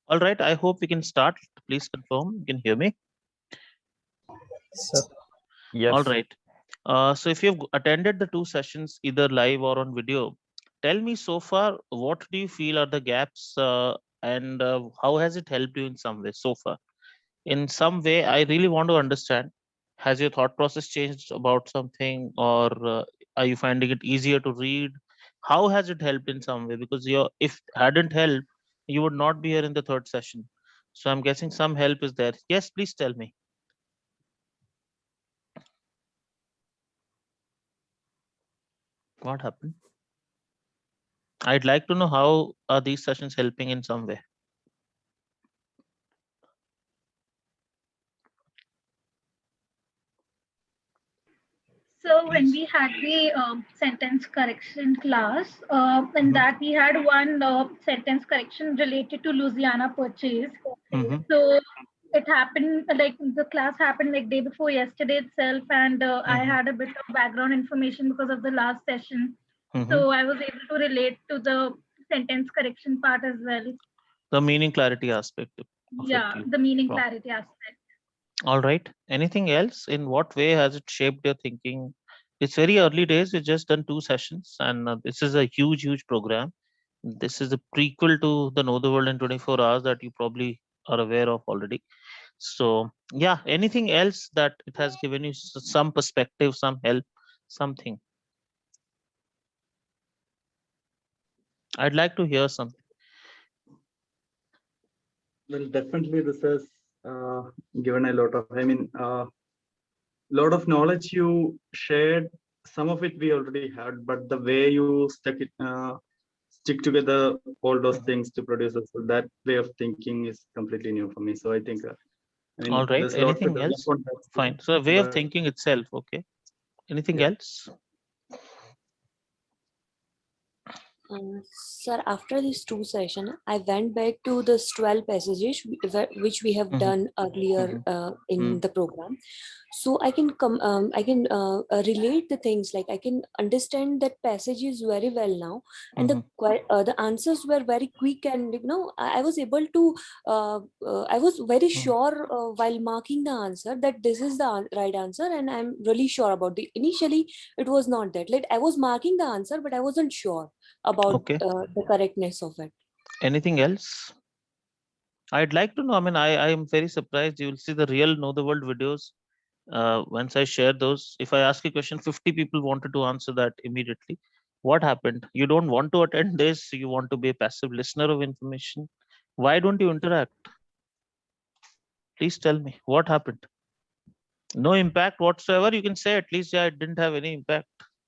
All right, I hope we can start. Please confirm you can hear me. Sir. All Yes. right. So if you've attended the two sessions, either live or on video, tell me so far, what do you feel are the gaps and how has it helped you in some way so far? In some way, I really want to understand, has your thought process changed about something, or are you finding it easier to read? How has it helped in some way? Because if hadn't helped, you would not be here in the third session. So I'm guessing some help is there. Yes, please tell me. What happened? I'd like to know how are these sessions helping in some way. So when we had the sentence correction class, in that we had one sentence correction related to Louisiana Purchase. So it happened like the class happened like day before yesterday itself, and I had a bit of background information because of the last session. So I was able to relate to the sentence correction part as well. The meaning clarity aspect of Yeah, it. the meaning clarity aspect. All right. Anything else? In what way has it shaped your thinking? It's very early days. We've just done two sessions, and this is a huge, huge program. This is a prequel to the Know the World in 24 hours that you probably are aware of already. So, yeah, anything else that it has given you some perspective, some help, something? I'd like to hear something. Well, definitely this has given a lot of, lot of knowledge you shared. Some of it we already had, but the way you stick together all those things to produce it, so that way of thinking is completely new for me. So I think, All right. there's a lot to Anything develop else? on that. Fine. So, a way of But thinking itself. Okay. Anything Yeah. else? Sir, after this two session, I went back to the 12 passages which we have done earlier in the program. So I can relate the things, like I can understand that passages very well now, and the answers were very quick, and I was able to I was very sure while marking the answer that this is the right answer, and I'm really sure about the. Initially, it was not that. Like I was marking the answer, but I wasn't sure about the correctness of it. Anything else? I'd like to know. I mean, I am very surprised. You will see the real Know the World videos. Once I share those, if I ask a question, 50 people wanted to answer that immediately. What happened? You don't want to attend this. You want to be a passive listener of information. Why don't you interact? Please tell me what happened. No impact whatsoever. You can say at least, yeah, it didn't have any impact.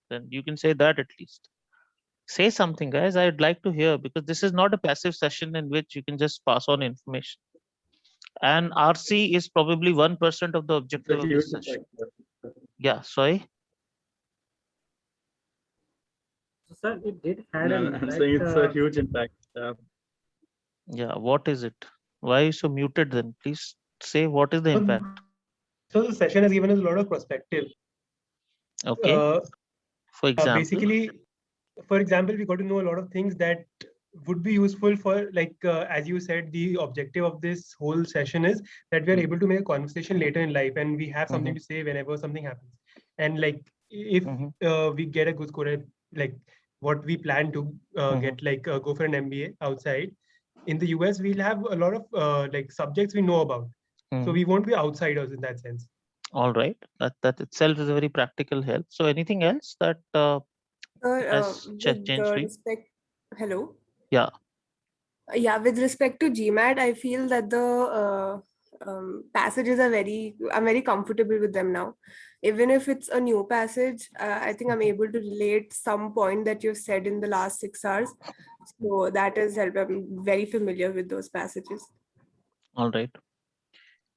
Then you can say that at least. Say something, guys. I'd like to hear, because this is not a passive session in which you can just pass on information. And RC is probably 1% of the objective of this session. Yeah, sorry. So, sir, it did had No, an I'm impact. saying it's a huge impact. Yeah, what is it? Why are you so muted then? Please say what is the impact. So the session has given us a lot of perspective. Okay. For example. Basically, for example, we got to know a lot of things that would be useful for, like, as you said, the objective of this whole session is that we are able to make a conversation later in life, and we have something to say whenever something happens. And like, if we get a good score, like what we plan to get, like go for an MBA outside in the US, we'll have a lot of like subjects we know about. So we won't be outsiders in that sense. All right, that itself is a very practical help. So anything else that has changed for you? Hello. Yeah. Yeah, with respect to GMAT, I feel that the passages are I'm very comfortable with them now. Even if it's a new passage, I think I'm able to relate some point that you've said in the last 6 hours. So that has helped. I'm very familiar with those passages. All right.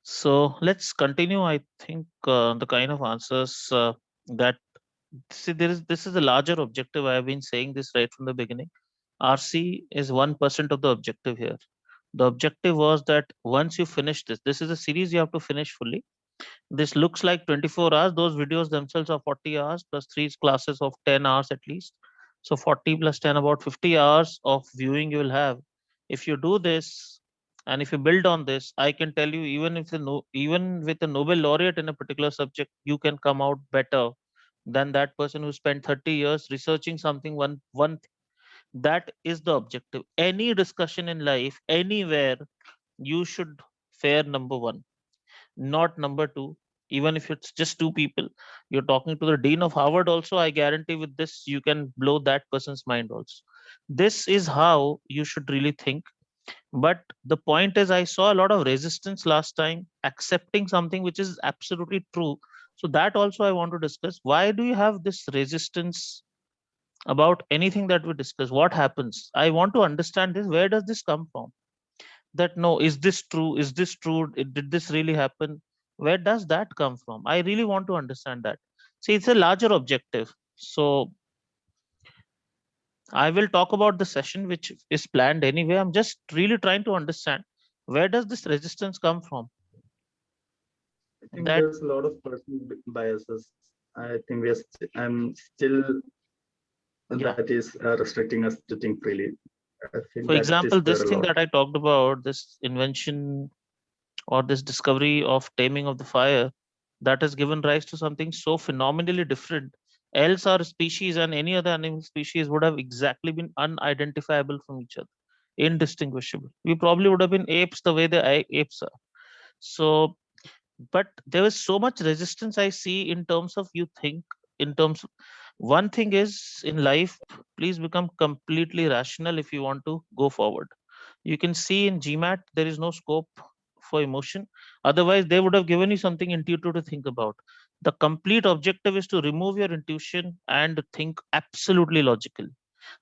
So let's continue. I think the kind of answers that this is a larger objective. I have been saying this right from the beginning. RC is 1% of the objective here. The objective was that once you finish this is a series you have to finish fully. This looks like 24 hours. Those videos themselves are 40 hours plus 3 classes of 10 hours at least. So 40 plus 10, about 50 hours of viewing you will have. If you do this, And if you build on this, I can tell you, even with a Nobel laureate in a particular subject, you can come out better than that person who spent 30 years researching something one thing. That is the objective. Any discussion in life, anywhere, you should fare number one, not number two. Even if it's just two people, you're talking to the dean of Harvard also, I guarantee with this you can blow that person's mind also. This is how you should really think. But the point is, I saw a lot of resistance last time accepting something which is absolutely true. So that also I want to discuss. Why do you have this resistance about anything that we discuss? What happens? I want to understand this. Where does this come from? That no, is this true? Is this true? Did this really happen? Where does that come from? I really want to understand that. See, it's a larger objective. So I will talk about the session which is planned anyway. I'm just really trying to understand, where does this resistance come from? I think That there's a lot of personal biases. I think I'm still Yeah. that is restricting us to think freely. I feel For that example, is there this a thing lot. that I talked about, this invention or this discovery of taming of the fire, that has given rise to something so phenomenally different. Else our species and any other animal species would have exactly been unidentifiable from each other, indistinguishable. We probably would have been apes the way the apes are. So, but there is so much resistance I see in terms of, you think in terms of, one thing is in life, please become completely rational if you want to go forward. You can see in GMAT there is no scope for emotion. Otherwise, they would have given you something intuitive to think about. The complete objective is to remove your intuition and think absolutely logical.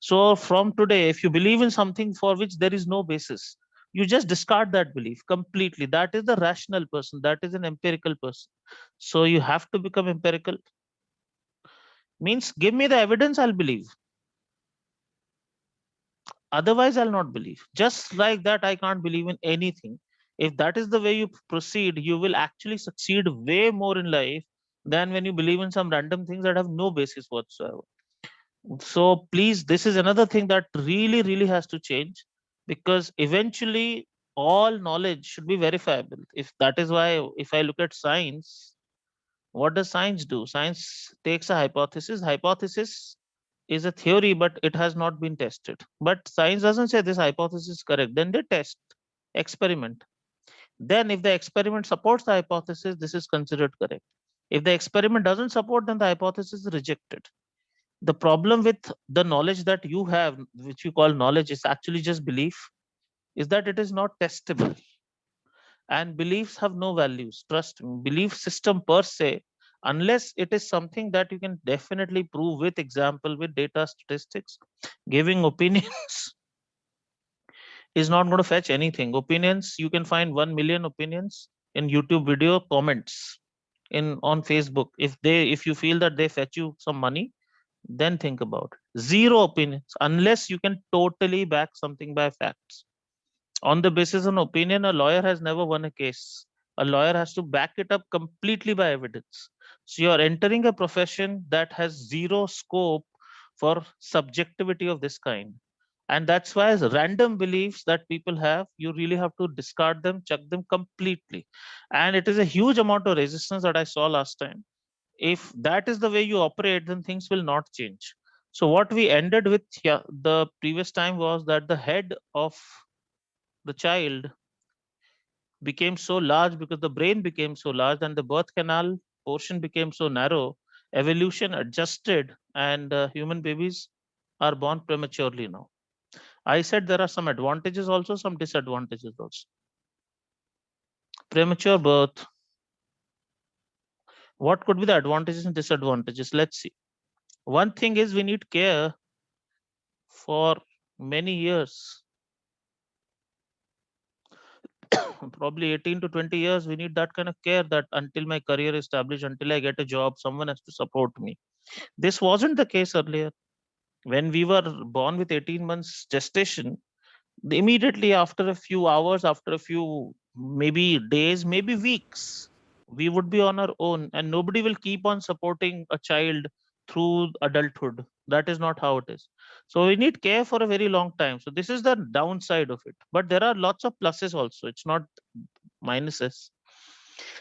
So from today, if you believe in something for which there is no basis, you just discard that belief completely. That is the rational person. That is an empirical person. So you have to become empirical. Means give me the evidence, I'll believe. Otherwise, I'll not believe. Just like that, I can't believe in anything. If that is the way you proceed, you will actually succeed way more in life than when you believe in some random things that have no basis whatsoever. So please, this is another thing that really, really has to change, because eventually all knowledge should be verifiable. If that is why, if I look at science, what does science do? Science takes a hypothesis. Hypothesis is a theory, but it has not been tested. But science doesn't say this hypothesis is correct. Then they test, experiment. Then if the experiment supports the hypothesis, this is considered correct. If the experiment doesn't support, then the hypothesis is rejected. The problem with the knowledge that you have, which you call knowledge, is actually just belief, is that it is not testable. And beliefs have no values. Trust me, belief system per se, unless it is something that you can definitely prove with example, with data, statistics, giving opinions is not going to fetch anything. Opinions, you can find 1 million opinions in YouTube video comments, in on Facebook. If you feel that they fetch you some money, then think about it. Zero opinions, unless you can totally back something by facts. On the basis of an opinion, a lawyer has never won a case. A lawyer has to back it up completely by evidence. So you're entering a profession that has zero scope for subjectivity of this kind. And that's why, as random beliefs that people have, you really have to discard them, chuck them completely. And it is a huge amount of resistance that I saw last time. If that is the way you operate, then things will not change. So what we ended with the previous time was that the head of the child became so large because the brain became so large and the birth canal portion became so narrow. Evolution adjusted, and human babies are born prematurely now. I said there are some advantages also, some disadvantages also. Premature birth. What could be the advantages and disadvantages? Let's see. One thing is, we need care for many years. Probably 18 to 20 years, we need that kind of care, that until my career is established, until I get a job, someone has to support me. This wasn't the case earlier. When we were born with 18 months gestation, immediately after a few hours, after a few maybe days, maybe weeks, we would be on our own, and nobody will keep on supporting a child through adulthood. That is not how it is. So we need care for a very long time. So this is the downside of it. But there are lots of pluses also. It's not minuses.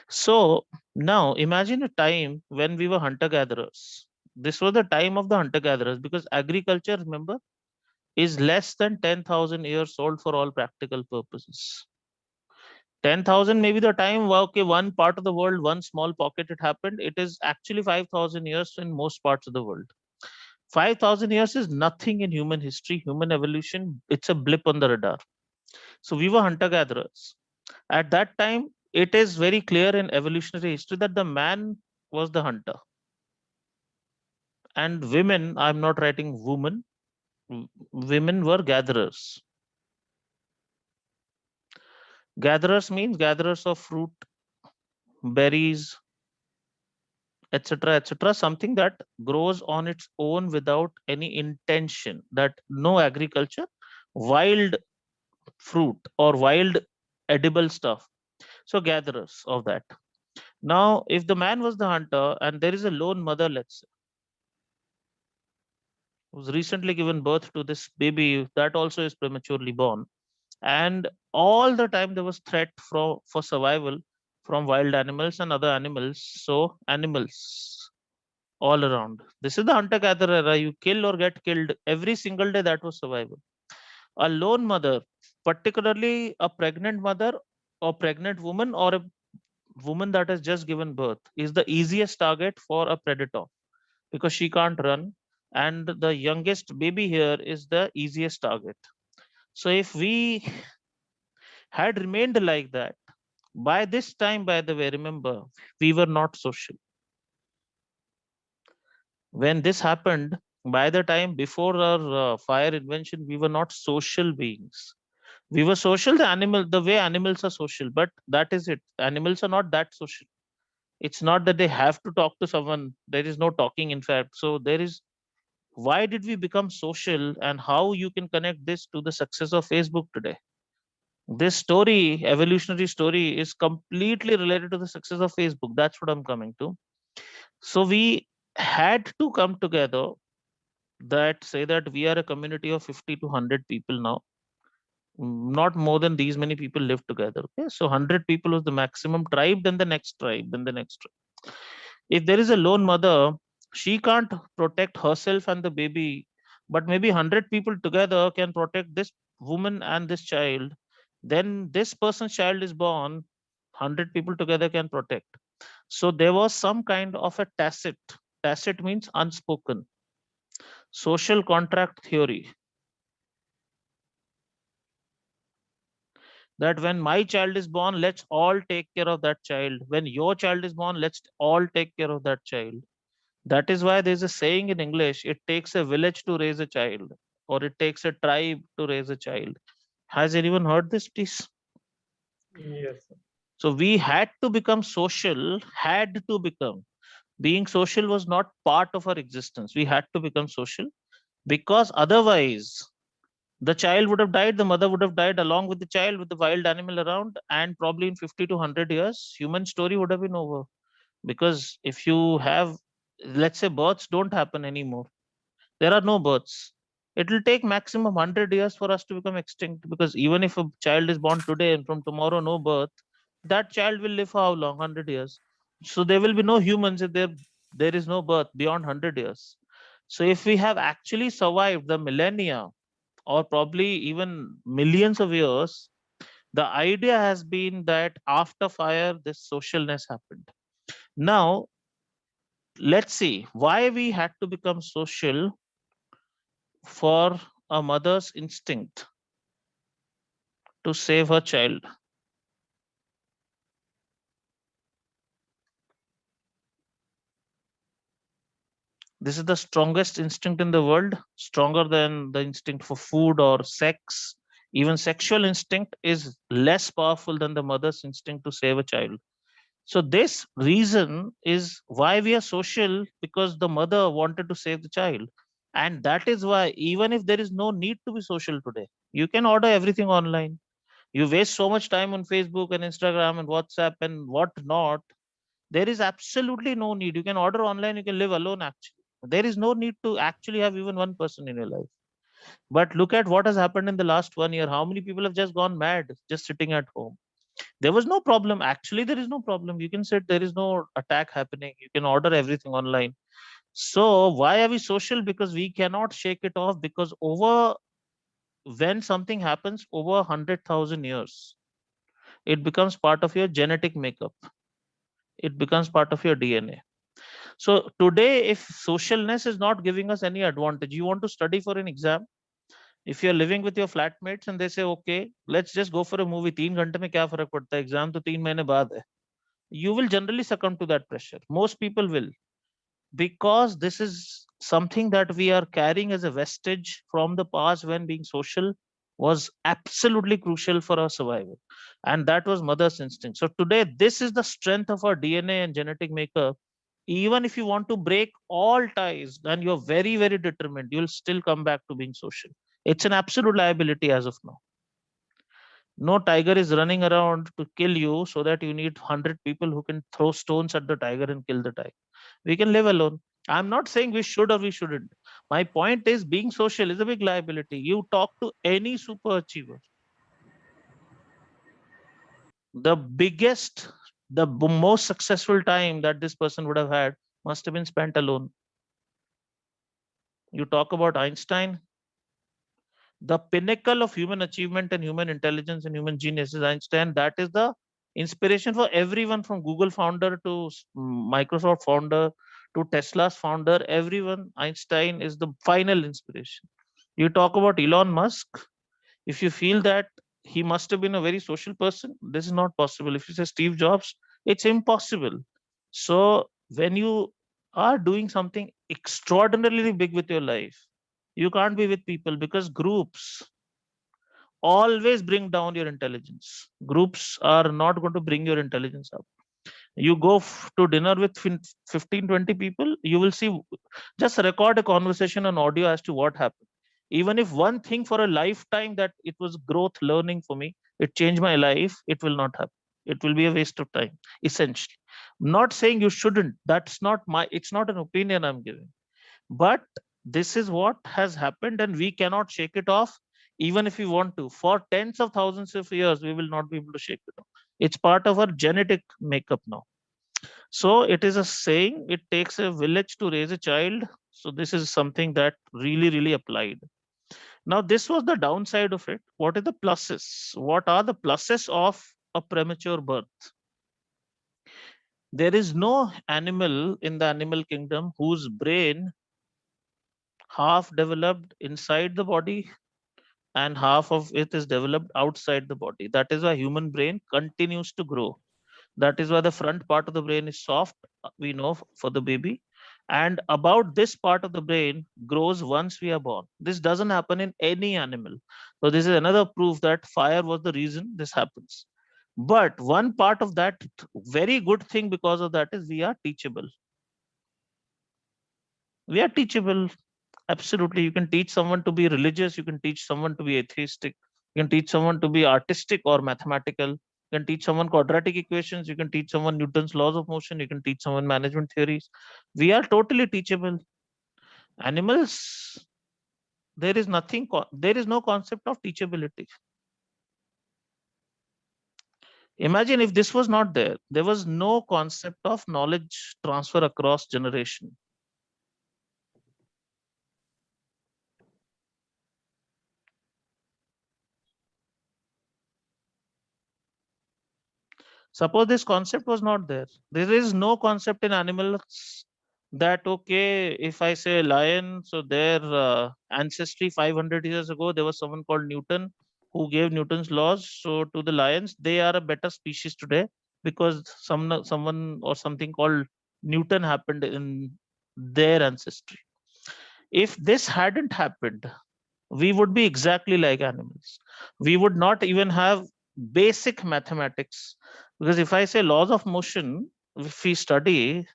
So now imagine a time when we were hunter-gatherers. This was the time of the hunter-gatherers, because agriculture, remember, is less than 10,000 years old for all practical purposes. 10,000 maybe the time, well, okay, one part of the world, one small pocket it happened. It is actually 5,000 years in most parts of the world. 5,000 years is nothing in human history, human evolution. It's a blip on the radar. So we were hunter-gatherers. At that time, it is very clear in evolutionary history that the man was the hunter. And women, I'm not writing woman, women were gatherers. Gatherers means gatherers of fruit, berries, etc., etc., something that grows on its own without any intention, that no agriculture, wild fruit or wild edible stuff. So gatherers of that. Now, if the man was the hunter and there is a lone mother, let's say, who's recently given birth to this baby that also is prematurely born, and all the time there was threat for survival from wild animals and other animals. So animals all around. This is the hunter-gatherer era. You kill or get killed every single day. That was survival. A lone mother, particularly a pregnant mother or pregnant woman or a woman that has just given birth, is the easiest target for a predator because she can't run. And the youngest baby here is the easiest target. So if we had remained like that, by this time, by the way, remember, we were not social. When this happened, by the time before our fire invention, we were not social beings. We were social, the way animals are social, but that is it. Animals are not that social. It's not that they have to talk to someone. There is no talking, in fact. So there is, why did we become social, and how you can connect this to the success of Facebook today? This story, evolutionary story, is completely related to the success of Facebook. That's what I'm coming to. So we had to come together, that say that we are a community of 50 to 100 people now. Not more than these many people live together. Okay, so 100 people was the maximum tribe, then the next tribe, then the next tribe. If there is a lone mother, she can't protect herself and the baby, but maybe 100 people together can protect this woman and this child. Then this person's child is born, 100 people together can protect. So there was some kind of a tacit means unspoken social contract theory, that when my child is born, let's all take care of that child. When your child is born, let's all take care of that child. That is why there's a saying in English, it takes a village to raise a child, or it takes a tribe to raise a child. Has anyone heard this, please? Yes. So we had to become social, had to become. Being social was not part of our existence. We had to become social, because otherwise the child would have died, the mother would have died along with the child, with the wild animal around, and probably in 50 to 100 years, human story would have been over. Because if you have, let's say, births don't happen anymore, there are no births. It will take maximum 100 years for us to become extinct, because even if a child is born today and from tomorrow no birth, that child will live for how long? 100 years. So there will be no humans if there is no birth beyond 100 years. So if we have actually survived the millennia, or probably even millions of years, the idea has been that after fire, this socialness happened. Now, let's see why we had to become social. For a mother's instinct to save her child. This is the strongest instinct in the world, stronger than the instinct for food or sex. Even sexual instinct is less powerful than the mother's instinct to save a child. So this reason is why we are social, because the mother wanted to save the child. And that is why, even if there is no need to be social today, you can order everything online. You waste so much time on Facebook and Instagram and WhatsApp and what not. There is absolutely no need. You can order online, you can live alone actually. There is no need to actually have even one person in your life. But look at what has happened in the last 1 year. How many people have just gone mad just sitting at home? There was no problem. Actually, there is no problem. You can say there is no attack happening. You can order everything online. So why are we social? Because we cannot shake it off, because when something happens over 100,000 years, it becomes part of your genetic makeup. It becomes part of your DNA. So today, if socialness is not giving us any advantage, you want to study for an exam. If you're living with your flatmates and they say, okay, let's just go for a movie, 3 घंटे में क्या फर्क पड़ता है, exam तो 3 महीने बाद है. You will generally succumb to that pressure. Most people will, because this is something that we are carrying as a vestige from the past, when being social was absolutely crucial for our survival, and that was mother's instinct. So today, this is the strength of our DNA and genetic makeup. Even if you want to break all ties and you're very, very determined, you'll still come back to being social. It's an absolute liability as of now. No tiger is running around to kill you so that you need 100 people who can throw stones at the tiger and kill the tiger. We can live alone. I'm not saying we should or we shouldn't. My point is, being social is a big liability. You talk to any super achiever, the most successful time that this person would have had must have been spent alone. You talk about Einstein, the pinnacle of human achievement and human intelligence and human genius is Einstein. That is the inspiration for everyone, from Google founder to Microsoft founder to Tesla's founder. Everyone, Einstein is the final inspiration. You talk about Elon Musk, if you feel that he must have been a very social person, this is not possible. If you say Steve Jobs, it's impossible. So when you are doing something extraordinarily big with your life, you can't be with people, because groups always bring down your intelligence. Groups are not going to bring your intelligence up. You go to dinner with 15, 20 people, you will see, just record a conversation on audio as to what happened. Even if one thing for a lifetime that it was growth learning for me, it changed my life, it will not happen. It will be a waste of time, essentially. I'm not saying you shouldn't. That's not it's not an opinion I'm giving. But this is what has happened, and we cannot shake it off, even if we want to. For tens of thousands of years, we will not be able to shake it off. It's part of our genetic makeup now. So it is a saying, it takes a village to raise a child. So this is something that really, really applied. Now, this was the downside of it. What are the pluses? What are the pluses of a premature birth? There is no animal in the animal kingdom whose brain half developed inside the body and half of it is developed outside the body. That is why human brain continues to grow. That is why the front part of the brain is soft, we know, for the baby. And about this part of the brain grows once we are born. This doesn't happen in any animal. So this is another proof that fire was the reason this happens. But one part of that very good thing because of that is we are teachable. We are teachable. Absolutely. You can teach someone to be religious. You can teach someone to be atheistic. You can teach someone to be artistic or mathematical. You can teach someone quadratic equations. You can teach someone Newton's laws of motion. You can teach someone management theories. We are totally teachable. Animals, there is no concept of teachability. Imagine if this was not there. There was no concept of knowledge transfer across generation. Suppose this concept was not there. There is no concept in animals that, okay, if I say lion, so their ancestry 500 years ago, there was someone called Newton who gave Newton's laws. So to the lions, they are a better species today because someone or something called Newton happened in their ancestry. If this hadn't happened, we would be exactly like animals. We would not even have basic mathematics, because if I say laws of motion, if we study,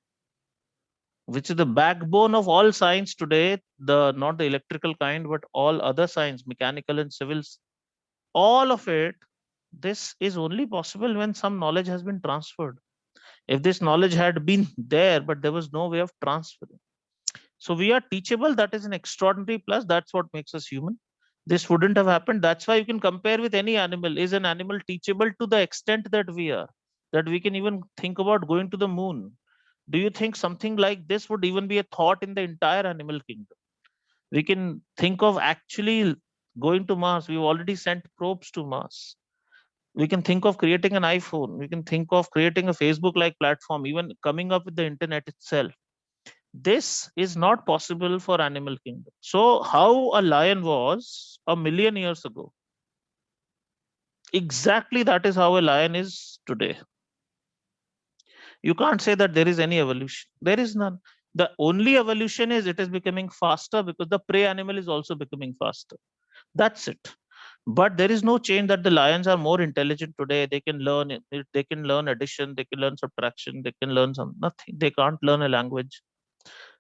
which is the backbone of all science today, not the electrical kind, but all other science, mechanical and civils, all of it, this is only possible when some knowledge has been transferred. If this knowledge had been there, but there was no way of transferring. So we are teachable. That is an extraordinary plus. That's what makes us human. This wouldn't have happened. That's why you can compare with any animal. Is an animal teachable to the extent that we are, that we can even think about going to the moon? Do you think something like this would even be a thought in the entire animal kingdom? We can think of actually going to Mars. We've already sent probes to Mars. We can think of creating an iPhone. We can think of creating a Facebook-like platform, even coming up with the internet itself. This is not possible for animal kingdom. So how a lion was 1,000,000 years ago, exactly that is how a lion is today. You can't say that there is any evolution. There is none. The only evolution is it is becoming faster because the prey animal is also becoming faster. That's it. But there is no change that the lions are more intelligent today. They can learn it. They can learn addition. They can learn subtraction. They can learn nothing. They can't learn a language.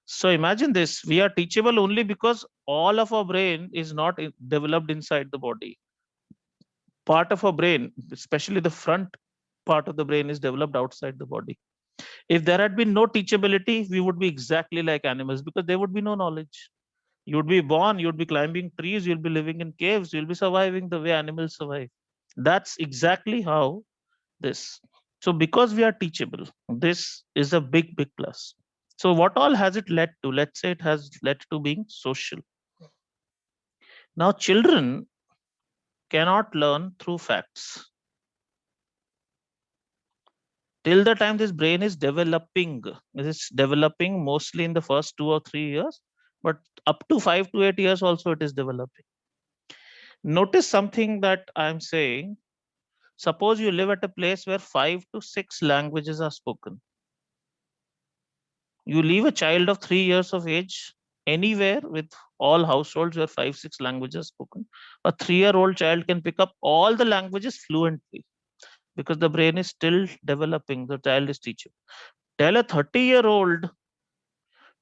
So imagine this, we are teachable only because all of our brain is not developed inside the body. Part of our brain, especially the front part of the brain, is developed outside the body. If there had been no teachability, we would be exactly like animals because there would be no knowledge. You would be born, you would be climbing trees, you'll be living in caves, you'll be surviving the way animals survive. That's exactly how this. So because we are teachable, this is a big, big plus. So what all has it led to? Let's say it has led to being social. Now children cannot learn through facts. Till the time this brain is developing, it is developing mostly in the first 2 or 3 years, but up to 5 to 8 years also it is developing. Notice something that I'm saying. Suppose you live at a place where 5 to 6 languages are spoken. You leave a child of 3 years of age anywhere with all households where 5, 6 languages spoken. A 3-year-old child can pick up all the languages fluently because the brain is still developing. The child is teachable. Tell a 30-year-old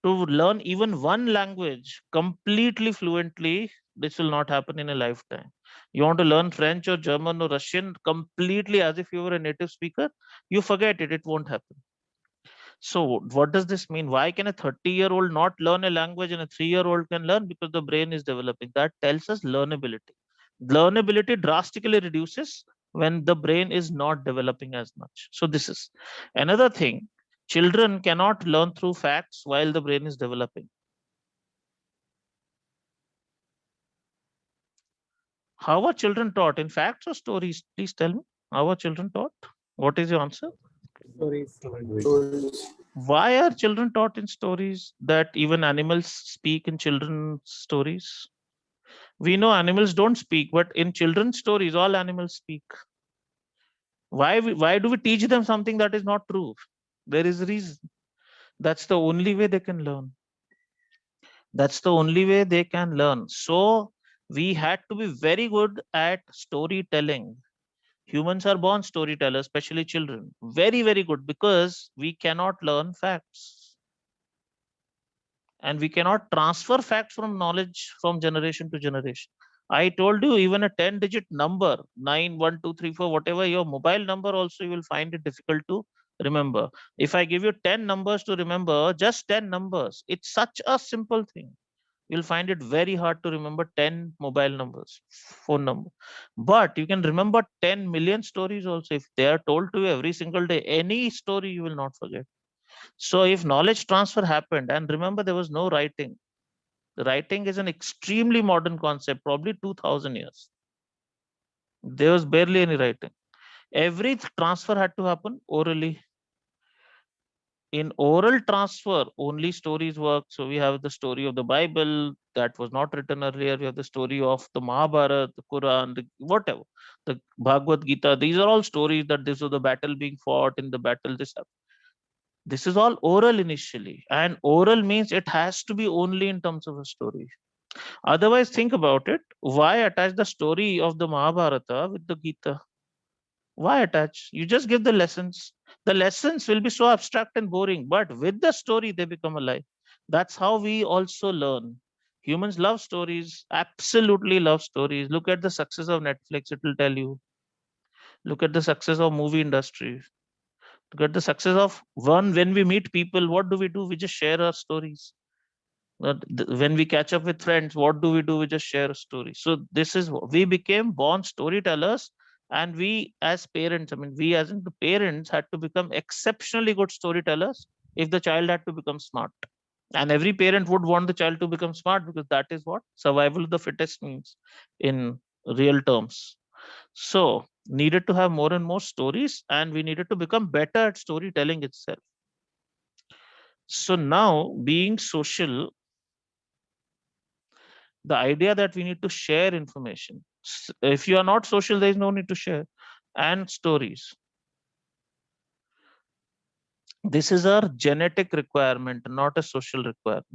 to learn even one language completely fluently, this will not happen in a lifetime. You want to learn French or German or Russian completely as if you were a native speaker, you forget it, it won't happen. So what does this mean? Why can a 30-year-old not learn a language and a 3-year-old can learn? Because the brain is developing. That tells us learnability. Learnability drastically reduces when the brain is not developing as much. So this is another thing. Children cannot learn through facts while the brain is developing. How are children taught? In facts or stories? Please tell me. How are children taught? What is your answer? Stories. Why are children taught in stories? That even animals speak in children's stories? We know animals don't speak, but in children's stories, all animals speak. Why do we teach them something that is not true? There is a reason. That's the only way they can learn. That's the only way they can learn. So we had to be very good at storytelling. Humans are born storytellers, especially children. Very, very good, because we cannot learn facts. And we cannot transfer facts from knowledge from generation to generation. I told you, even a 10-digit number, 9, 1, 2, 3, 4, whatever your mobile number, also you will find it difficult to remember. If I give you 10 numbers to remember, just 10 numbers, it's such a simple thing. You'll find it very hard to remember 10 mobile numbers, phone number. But you can remember 10 million stories also. If they are told to you every single day, any story you will not forget. So if knowledge transfer happened, and remember, there was no writing. The writing is an extremely modern concept, probably 2000 years. There was barely any writing. Every transfer had to happen orally. In oral transfer, only stories work. So we have the story of the Bible that was not written earlier. We have the story of the Mahabharata, the Quran, whatever, the Bhagavad Gita. These are all stories that this was the battle being fought, in the battle this happened. This is all oral initially, and oral means it has to be only in terms of a story. Otherwise, think about it. Why attach the story of the Mahabharata with the Gita? Why attach? You just give the lessons. The lessons will be so abstract and boring, but with the story, they become alive. That's how we also learn. Humans love stories, absolutely love stories. Look at the success of Netflix, it will tell you. Look at the success of movie industry. Look at the success of when we meet people, what do? We just share our stories. When we catch up with friends, what do? We just share a story. So this is we became born storytellers, and we as parents, I mean, we as in the parents had to become exceptionally good storytellers if the child had to become smart. And every parent would want the child to become smart, because that is what survival of the fittest means in real terms. So needed to have more and more stories, and we needed to become better at storytelling itself. So now, being social, the idea that we need to share information. If you are not social, there is no need to share. And stories. This is our genetic requirement, not a social requirement.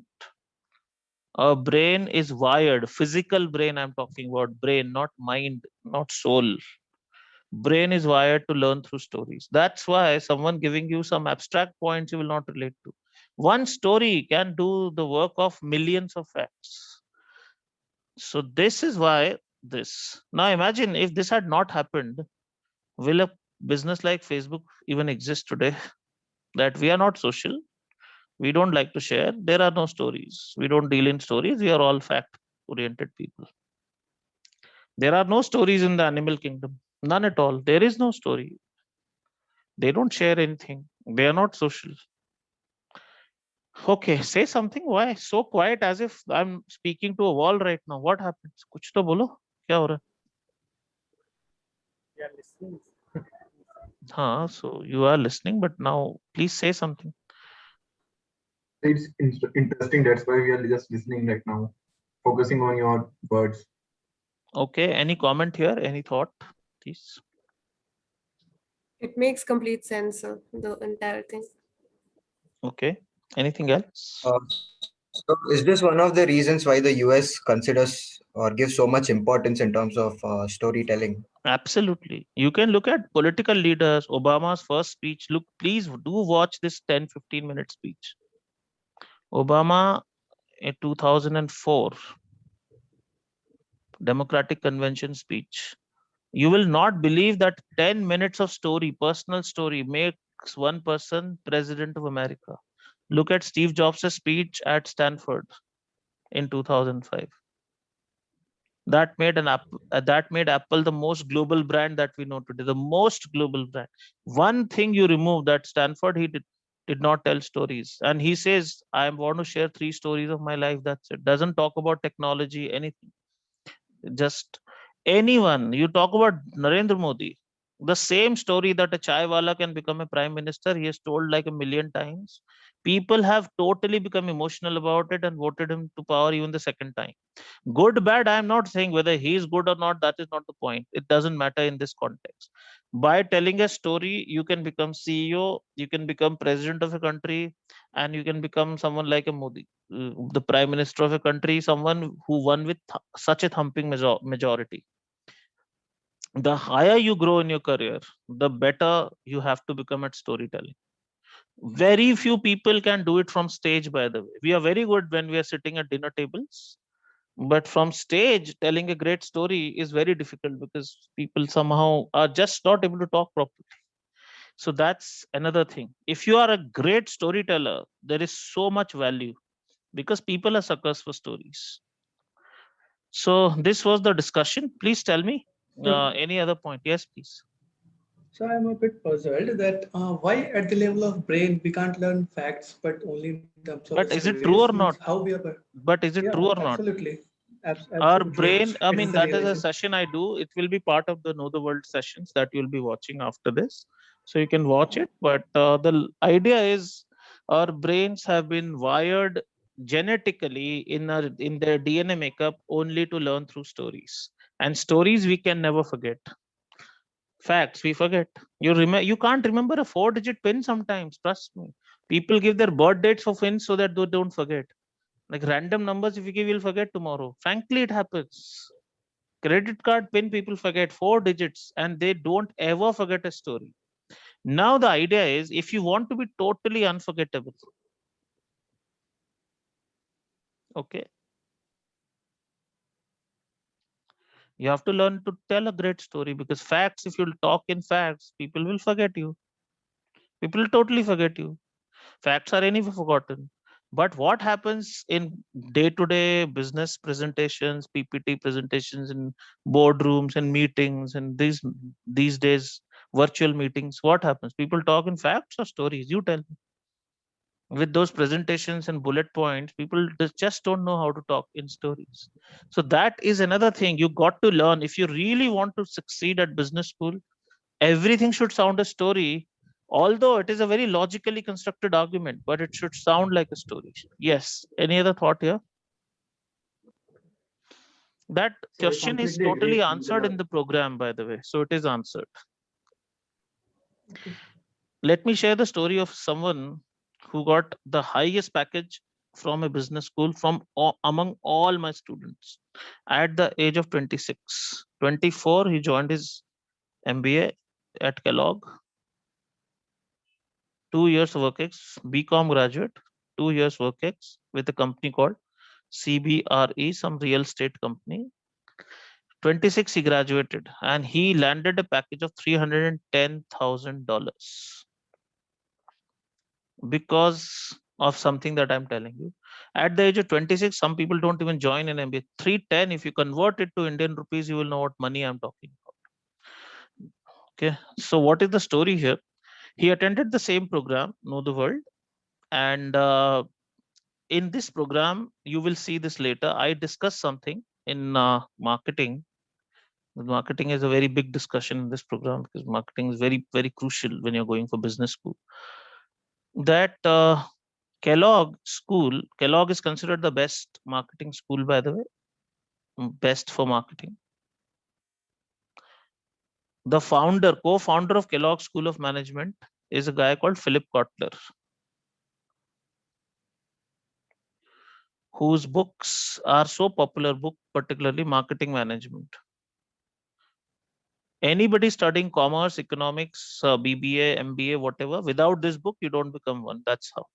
Our brain is wired, physical brain, I'm talking about brain, not mind, not soul. Brain is wired to learn through stories. That's why someone giving you some abstract points you will not relate to. One story can do the work of millions of facts. So this is why this. Now imagine if this had not happened, will a business like Facebook even exist today? That we are not social, we don't like to share, there are no stories, we don't deal in stories, we are all fact oriented people. There are no stories in the animal kingdom, none at all. There is no story. They don't share anything, they are not social. Okay, say something. Why so quiet, as if I'm speaking to a wall right now? What happens? Kuch to bolo. Kya ho raha Yeah, listening. hai? So you are listening, but now please say something. It's interesting. That's why we are just listening right now, focusing on your words. Okay, any comment here? Any thought, please? It makes complete sense, the entire thing. Okay, anything else? So is this one of the reasons why the US considers or gives so much importance in terms of storytelling? Absolutely. You can look at political leaders, Obama's first speech. Look, please do watch this 10-15 minute speech. Obama in 2004 Democratic Convention speech. You will not believe that 10 minutes of story, personal story, makes one person president of America. Look at Steve Jobs' speech at Stanford in 2005. That made Apple the most global brand that we know today, the most global brand. One thing you remove, that Stanford, he did not tell stories, and he says, I want to share 3 stories of my life. That's it. Doesn't talk about technology, anything. Just anyone. You talk about Narendra Modi, the same story that a chai wala can become a prime minister, he has told like a million times. People have totally become emotional about it and voted him to power even the second time. Good, bad, I am not saying whether he is good or not. That is not the point. It doesn't matter in this context. By telling a story, you can become CEO, you can become president of a country, and you can become someone like a Modi, the prime minister of a country, someone who won with such a thumping majority. The higher you grow in your career, the better you have to become at storytelling. Very few people can do it from stage, by the way. We are very good when we are sitting at dinner tables, but from stage, telling a great story is very difficult, because people somehow are just not able to talk properly. So that's another thing. If you are a great storyteller, there is so much value, because people are suckers for stories. So this was the discussion. Please tell me any other point. Yes, please. So I'm a bit puzzled that why at the level of brain we can't learn facts, but only in terms of But is it stories, true or means not? how we are. But is it Yeah, true or not? absolutely. Our Absolutely. brain, I It mean, is the that is a realization. session I do. It will be part of the Know the World sessions that you'll be watching after this. So you can watch it. But the idea is our brains have been wired genetically in their DNA makeup only to learn through stories. And stories we can never forget. Facts we forget. You can't remember a 4-digit pin sometimes. Trust me. People give their birth dates for pins so that they don't forget. Like random numbers, if you give, you'll forget tomorrow. Frankly, it happens. Credit card pin, people forget 4 digits and they don't ever forget a story. Now the idea is, if you want to be totally unforgettable, okay, you have to learn to tell a great story, because facts, if you'll talk in facts, people will forget you. People will totally forget you. Facts are anyway forgotten. But what happens in day-to-day business presentations, PPT presentations, in boardrooms and meetings, and these days virtual meetings? What happens? People talk in facts or stories? You tell me. With those presentations and bullet points, people just don't know how to talk in stories. So that is another thing you got to learn. If you really want to succeed at business school, everything should sound a story, although it is a very logically constructed argument, but it should sound like a story. Yes. Any other thought here? That So I question is completely agree totally with answered in the the program, by the way. So it is answered. Okay. Let me share the story of someone who got the highest package from a business school among all my students at the age of 26. 24, he joined his MBA at Kellogg. 2 years work ex, BCom graduate, 2 years work ex with a company called CBRE, some real estate company. 26, he graduated and he landed a package of $310,000 because of something that I'm telling you. At the age of 26, some people don't even join an MBA. 310, if you convert it to Indian rupees, you will know what money I'm talking about. Okay, so what is the story here? He attended the same program, Know the World, and in this program, you will see this later. I discussed something in marketing. Marketing is a very big discussion in this program because marketing is very, very crucial when you're going for business school. That Kellogg school, Kellogg is considered the best marketing school, by the way, best for marketing. The founder, co-founder of Kellogg School of Management is a guy called Philip Kotler, whose books are so popular, particularly marketing management. Anybody studying commerce, economics, BBA, MBA, whatever, without this book, you don't become one. That's how.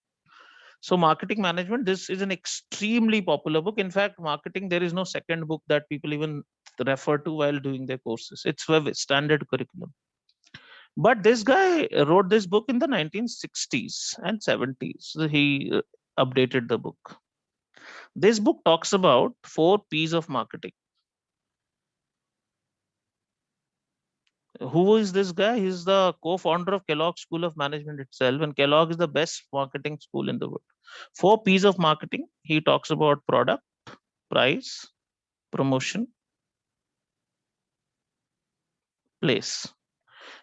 So marketing management, this is an extremely popular book. In fact, marketing, there is no second book that people even refer to while doing their courses. It's a standard curriculum. But this guy wrote this book in the 1960s and 70s. So he updated the book. This book talks about 4 P's of marketing. Who is this guy? He's the co-founder of Kellogg School of Management itself, and Kellogg is the best marketing school in the world. 4 P's of marketing. He talks about product, price, promotion, place.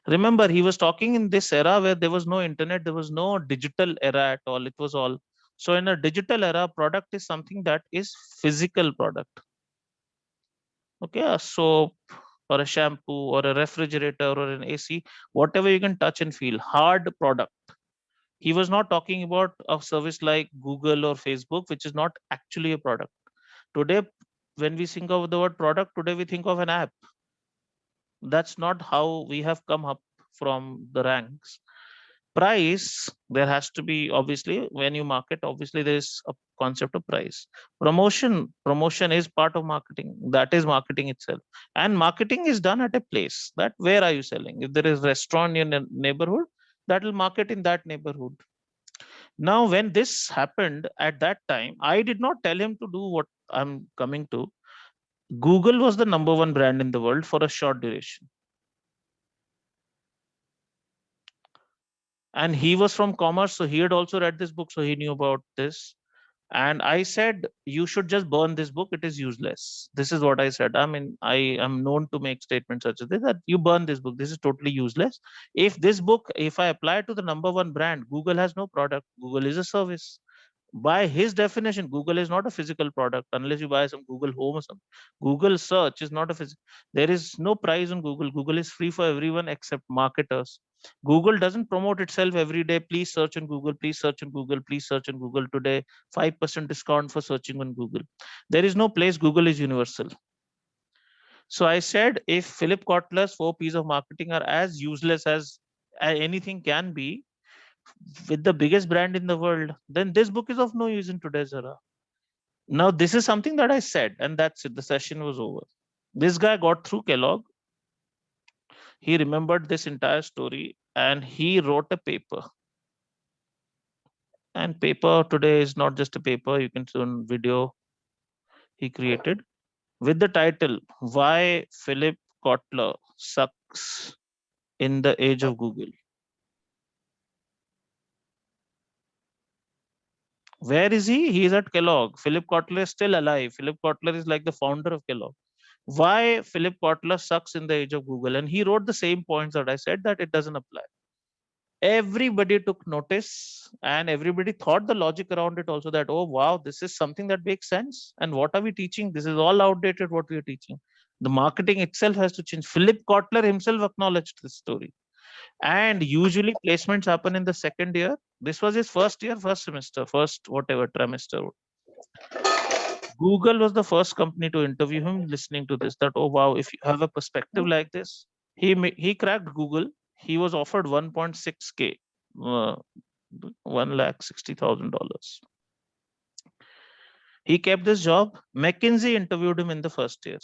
Remember, he was talking in this era where there was no internet, there was no digital era at all. It was all. So in a digital era, product is something that is physical product. Okay, a soap or a shampoo or a refrigerator or an AC, whatever you can touch and feel, hard product. He was not talking about a service like Google or Facebook, which is not actually a product. Today, when we think of the word product, today we think of an app. That's not how we have come up from the ranks. Price, there has to be, obviously, when you market, obviously there is a concept of price. Promotion is part of marketing. That is marketing itself. And marketing is done at a place. That where are you selling? If there is a restaurant in a neighborhood, that will market in that neighborhood. Now, when this happened at that time, I did not tell him to do what I'm coming to. Google was the #1 brand in the world for a short duration. And he was from commerce, so he had also read this book, so he knew about this. And I said, you should just burn this book. It is useless. This is what I said. I mean, I am known to make statements such as this, that you burn this book. This is totally useless. If this book, if I apply it to the #1 brand, Google has no product. Google is a service. By his definition, Google is not a physical product unless you buy some Google Home or something. Google search is not a physical. There is no price on Google. Google is free for everyone except marketers. Google doesn't promote itself every day. Please search on Google. Please search on Google. Please search on Google today. 5% discount for searching on Google. There is no place. Google is universal. So I said, if Philip Kotler's 4 P's of marketing are as useless as anything can be, with the biggest brand in the world, then this book is of no use in today's era. Now, this is something that I said, and that's it. The session was over. This guy got through Kellogg. He remembered this entire story and he wrote a paper. And paper today is not just a paper. You can see on video he created with the title, Why Philip Kotler Sucks in the Age of Google. Where is he? He is at Kellogg. Philip Kotler is still alive. Philip Kotler is like the founder of Kellogg. Why Philip Kotler sucks in the age of Google? And he wrote the same points that I said, that it doesn't apply. Everybody took notice and everybody thought the logic around it also, that, oh, wow, this is something that makes sense. And what are we teaching? This is all outdated, what we are teaching. The marketing itself has to change. Philip Kotler himself acknowledged this story. And usually placements happen in the second year. This was his first year, first semester, first whatever trimester. Google was the first company to interview him, listening to this, that, oh, wow, if you have a perspective like this, he cracked Google. He was offered 1.6K, $1,60,000. He kept this job. McKinsey interviewed him in the first year.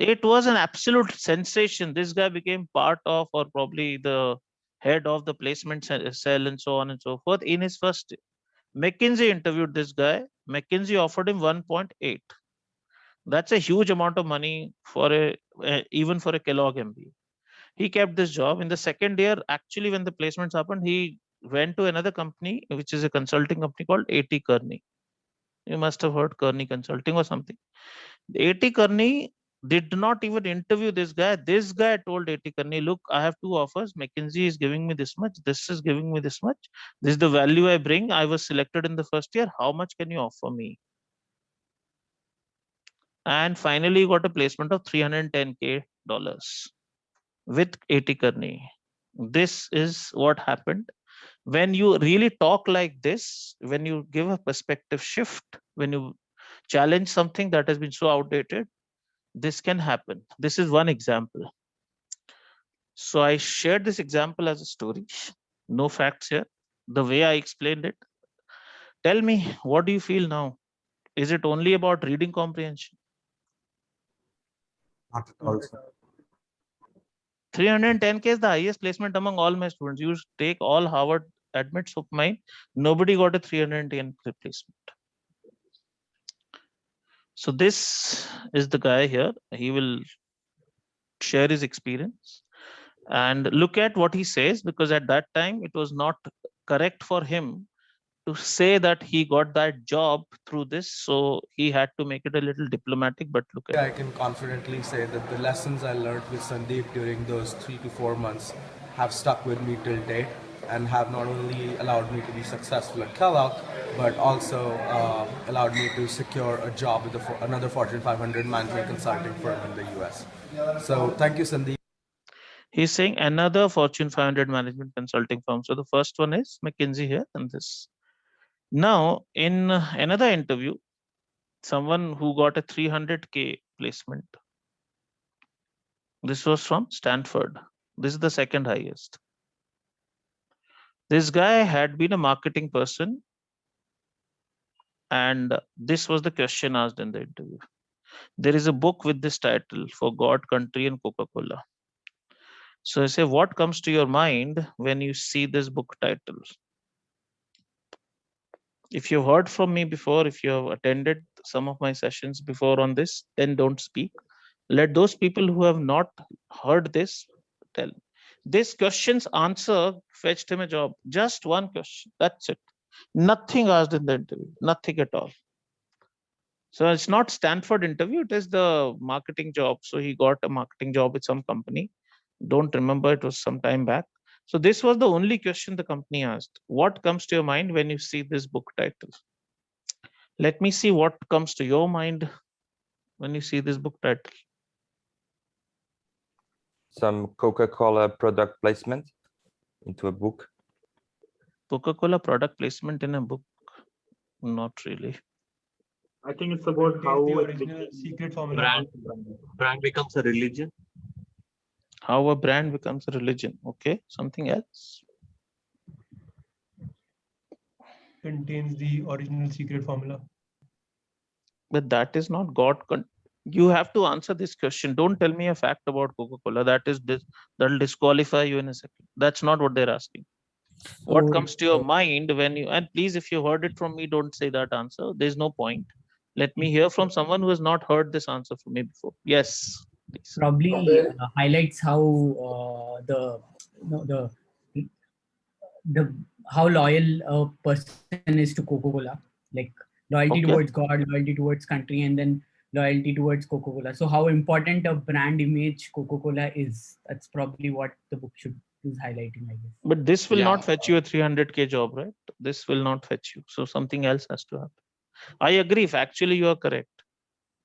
It was an absolute sensation. This guy became part of, or probably the head of the placement cell and so on and so forth in his first year. McKinsey interviewed this guy. McKinsey offered him 1.8. That's a huge amount of money for even for a Kellogg MBA. He kept this job. In the second year, actually, when the placements happened, he went to another company, which is a consulting company called A.T. Kearney. You must have heard Kearney Consulting or something. A.T. Kearney did not even interview this guy. This guy told A.T. Kearney, look, I have two offers. McKinsey is giving me this much. This is giving me this much. This is the value I bring. I was selected in the first year. How much can you offer me? And finally, he got a placement of $310K with A.T. Kearney. This is what happened. When you really talk like this, when you give a perspective shift, when you challenge something that has been so outdated, this can happen. This is one example. So I shared this example as a story. No facts here. The way I explained it. Tell me, what do you feel now? Is it only about reading comprehension? Not at all, sir. 310K is the highest placement among all my students. You take all Harvard admits of mine, nobody got a 310 placement. So this is the guy here. He will share his experience and look at what he says, because at that time it was not correct for him to say that he got that job through this. So he had to make it a little diplomatic, but look at I can confidently say that the lessons I learned with Sandeep during those 3 to 4 months have stuck with me till date and have not only allowed me to be successful at Kellogg, but also allowed me to secure a job with another Fortune 500 management consulting firm in the US. So thank you, Sandeep. He's saying another Fortune 500 management consulting firm. So the first one is McKinsey here and this. Now, in another interview, someone who got a 300K placement. This was from Stanford. This is the second highest. This guy had been a marketing person. And this was the question asked in the interview. There is a book with this title, For God, Country, and Coca-Cola. So I say, what comes to your mind when you see this book title? If you've heard from me before, if you have attended some of my sessions before on this, then don't speak. Let those people who have not heard this tell. This question's answer fetched him a job. Just one question. That's it. Nothing asked in the interview. Nothing at all. So it's not Stanford interview. It is the marketing job. So he got a marketing job with some company. Don't remember. It was some time back. So this was the only question the company asked. What comes to your mind when you see this book title? Let me see what comes to your mind when you see this book title. Some Coca-Cola product placement into a book. Coca-Cola product placement in a book? Not really. I think it's about Taste how the it original became secret formula. Brand becomes a religion. How a brand becomes a religion. Okay, something else. Contains the original secret formula. But that is not God. You have to answer this question. Don't tell me a fact about Coca-Cola. That'll disqualify you in a second. That's not what they're asking. What Oh, comes to your mind when you, and please, if you heard it from me, don't say that answer. There's no point. Let me hear from someone who has not heard this answer from me before. Yes, please. probably highlights how the the how loyal a person is to Coca-Cola, like loyalty Okay. towards God, loyalty towards country, and then loyalty towards Coca-Cola. So how important a brand image Coca-Cola is. That's probably what the book is highlighting, I guess. But this will Yeah. not fetch you a 300K job, right? This will not fetch you. So something else has to happen. I agree. Factually, you are correct.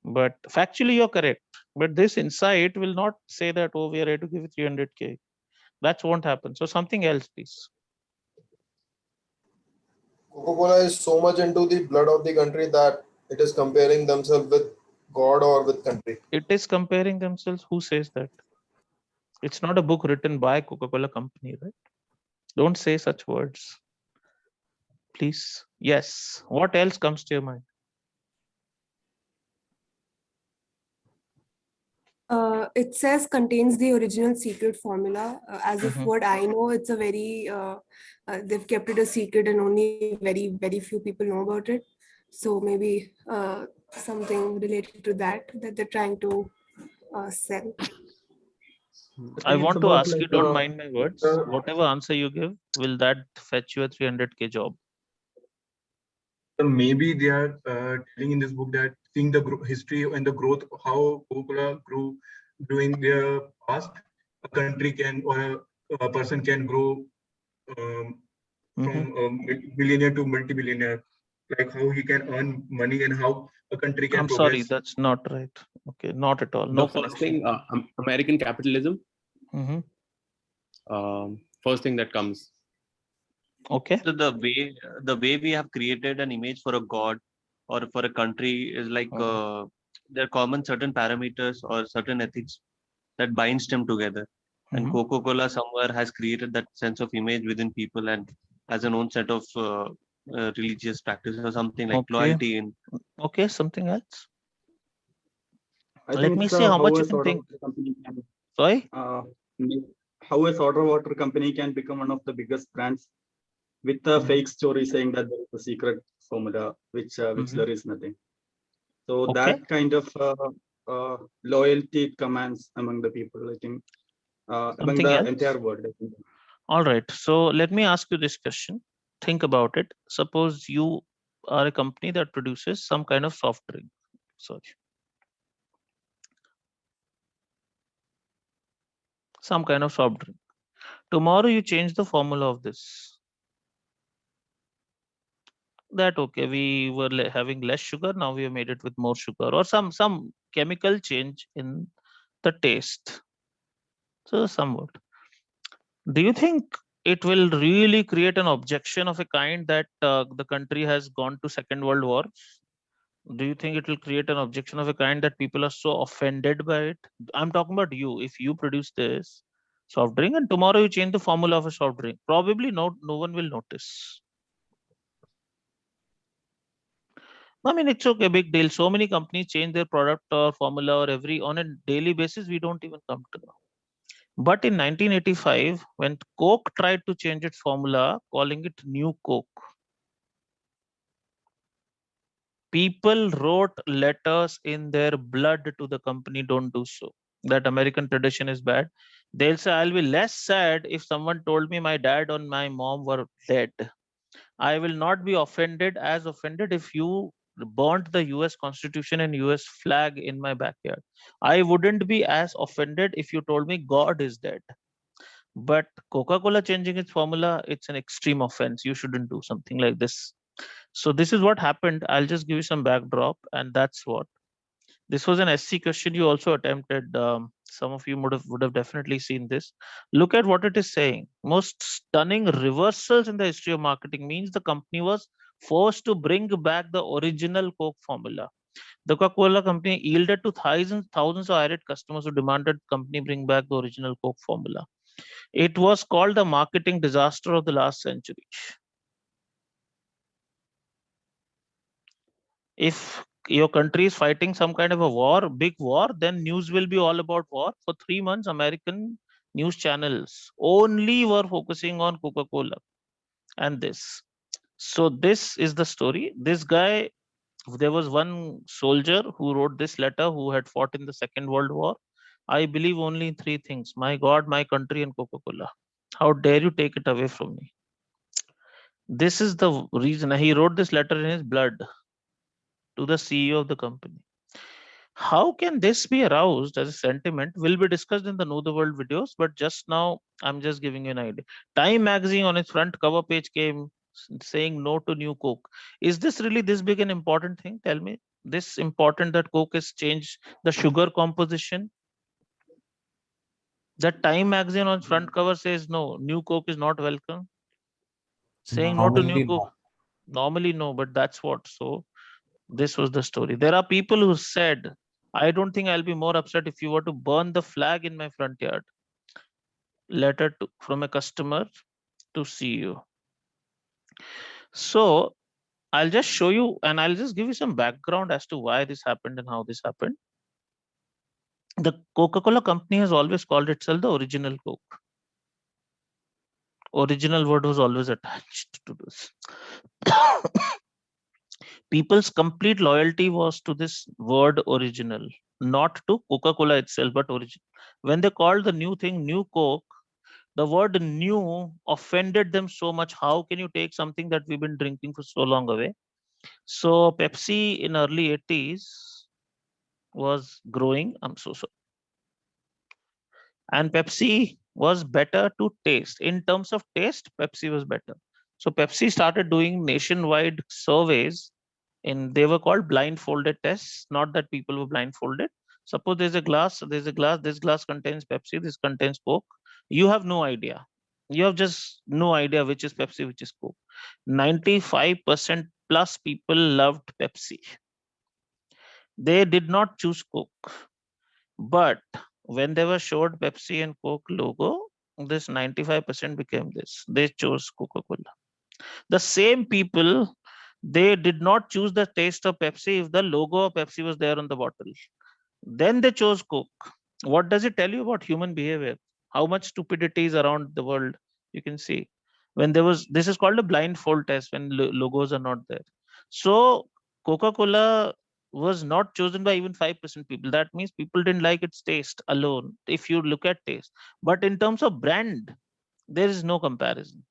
But factually, you're correct. But this insight will not say that, oh, we are ready to give you 300K. That won't happen. So something else, please. Coca-Cola is so much into the blood of the country that it is comparing themselves with God or with country. It is comparing themselves. Who says that? It's not a book written by Coca-Cola company, right? Don't say such words. Please. Yes. What else comes to your mind? It says contains the original secret formula. As of Mhm. what I know, it's a very they've kept it a secret and only very few people know about it. So maybe something related to that they're trying to sell. I want to ask you, don't uh, mind my words. Whatever answer you give, will that fetch you a 300K job? Maybe they are telling in this book that seeing the history and the growth, how Coca-Cola grew during their past, a country can or a person can grow from billionaire to multi-billionaire, like how he can earn money and how a country can I'm progress. sorry, that's not right. Okay, not at all. The No first connection. thing, American capitalism. Mhm. First thing that comes. Okay. So the way we have created an image for a god or for a country is like there are common certain parameters or certain ethics that binds them together. And Mhm. Coca-Cola somewhere has created that sense of image within people and has an own set of religious practices or something like Okay. loyalty in. Okay, something else. I Let think me it's see how how much a you can soda think. water company can, Sorry? how a soda water company can become one of the biggest brands with a fake story saying that there is a secret formula, which there is nothing. So Okay. that kind of loyalty it commands among the people, I think, among Something the else? entire world. I think. All right. So let me ask you this question. Think about it. Suppose you are a company that produces some kind of soft drink. Sorry. Some kind of soft drink. Tomorrow you change the formula of this. That okay, we were having less sugar, now we have made it with more sugar, or some chemical change in the taste. So somewhat. Do you think it will really create an objection of a kind that the country has gone to Second World War? Do you think it will create an objection of a kind that people are so offended by it? I'm talking about you. If you produce this soft drink and tomorrow you change the formula of a soft drink, probably no one will notice. I mean, it's okay, big deal. So many companies change their product or formula or on a daily basis, we don't even come to know. But in 1985, when Coke tried to change its formula, calling it New Coke, people wrote letters in their blood to the company, don't do so. That American tradition is bad. They'll say, I'll be less sad if someone told me my dad or my mom were dead. I will not be as offended if you burnt the US Constitution and US flag in my backyard. I wouldn't be as offended if you told me God is dead. But Coca-Cola changing its formula, it's an extreme offense. You shouldn't do something like this. So this is what happened. I'll just give you some backdrop, and that's what. This was an SC question you also attempted. Some of you would have definitely seen this. Look at what it is saying. Most stunning reversals in the history of marketing means the company was forced to bring back the original Coke formula. The Coca-Cola company yielded to thousands of irate customers who demanded the company bring back the original Coke formula. It was called the marketing disaster of the last century. If your country is fighting some kind of a war, big war, then news will be all about war. For 3 months, American news channels only were focusing on Coca-Cola. and this. So this is the story. This guy, there was one soldier who wrote this letter who had fought in the Second World War. I believe only in three things: my God, my country, and Coca-Cola. How dare you take it away from me? This is the reason he wrote this letter in his blood to the CEO of the company. How can this be aroused as a sentiment will be discussed in the Know the World videos, but just now I'm just giving you an idea. Time magazine on its front cover page came saying no to new Coke. Is this really this big an important thing? Tell me. This important that Coke has changed the sugar composition? That Time magazine on its front cover says no, new Coke is not welcome. Saying no to new Coke. Normally no, but that's what. So this was the story. There are people who said, I don't think I'll be more upset if you were to burn the flag in my front yard. Letter from a customer to CEO. So I'll just show you and I'll just give you some background as to why this happened and how this happened. The Coca-Cola company has always called itself the original Coke. Original word was always attached to this. People's complete loyalty was to this word original, not to Coca-Cola itself, but origin. When they called the new thing new Coke, the word new offended them so much. How can you take something that we've been drinking for so long away? So Pepsi in early 80s was growing. I'm so sorry. And Pepsi was better to taste. In terms of taste, Pepsi was better. So Pepsi started doing nationwide surveys, and they were called blindfolded tests. Not that people were blindfolded. Suppose there's a glass, this glass contains Pepsi, this contains Coke. You have no idea. You have just no idea which is Pepsi, which is Coke. 95% plus people loved Pepsi. They did not choose Coke. But when they were showed Pepsi and Coke logo, this 95% became this. They chose Coca-Cola. The same people, they did not choose the taste of Pepsi if the logo of Pepsi was there on the bottle. Then they chose Coke. What does it tell you about human behavior? How much stupidity is around the world? You can see when there was, this is called a blindfold test when logos are not there. So Coca-Cola was not chosen by even 5% people. That means people didn't like its taste alone, if you look at taste. But in terms of brand, there is no comparison.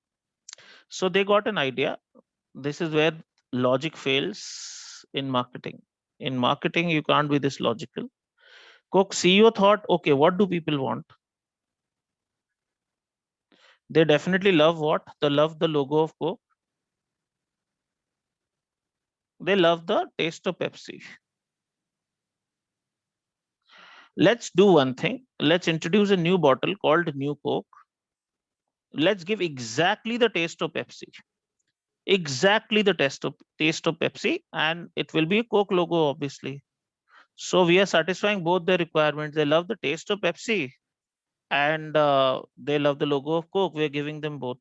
So they got an idea. This is where logic fails in marketing. In marketing, you can't be this logical. Coke CEO thought, okay, what do people want? They definitely love what? They love the logo of Coke. They love the taste of Pepsi. Let's do one thing. Let's introduce a new bottle called New Coke. Let's give exactly the taste of Pepsi. Exactly the taste of Pepsi, and it will be a Coke logo, obviously. So we are satisfying both their requirements. They love the taste of Pepsi, and they love the logo of Coke. We're giving them both.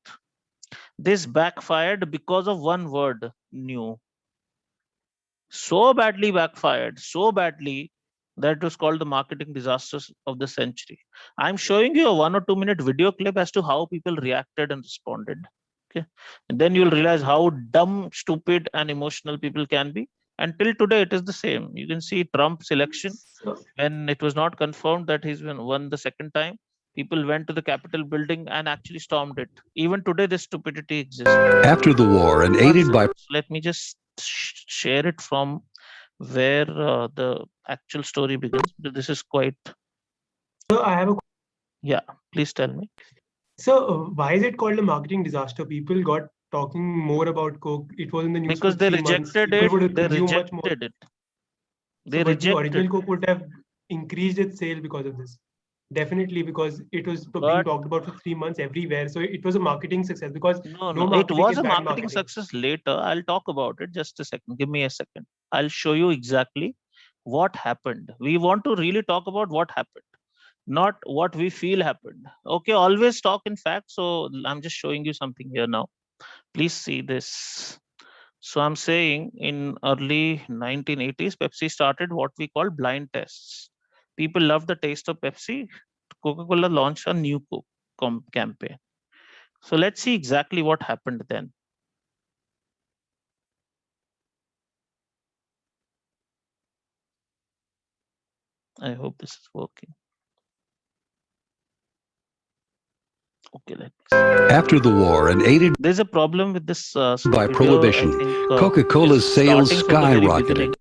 This backfired because of one word, new. So badly backfired, so badly that it was called the marketing disasters of the century. I'm showing you a 1 or 2 minute video clip as to how people reacted and responded. Okay, and then you'll realize how dumb, stupid, and emotional people can be. Until today, it is the same. You can see Trump's election, when it was not confirmed that he's won the second time, people went to the Capitol building and actually stormed it. Even today, this stupidity exists. After the war and aided by... Let me just share it from where the actual story begins. This is quite... So I have a... Yeah, please tell me. So why is it called a marketing disaster? People got talking more about Coke. It was in the news because for they 3 months. rejected People would it. They consume much more. rejected it. They So, but the original rejected. Coke would have increased its sale because of this. Definitely, because it was being talked about for 3 months everywhere. So it was a marketing success because No, no it marketing was is a bad marketing success later. I'll talk about it. Just a second. Give me a second. I'll show you exactly what happened. We want to really talk about what happened, not what we feel happened. Okay, always talk in fact. So I'm just showing you something here now. Please see this. So I'm saying in early 1980s, Pepsi started what we call blind tests. People love the taste of Pepsi. Coca-Cola launched a new Coke campaign. So let's see exactly what happened then. I hope this is working. Okay, let's see. After the war and aided There's a problem with this by video, I prohibition, think, Coca-Cola's it's sales starting from the very skyrocketed. beginning.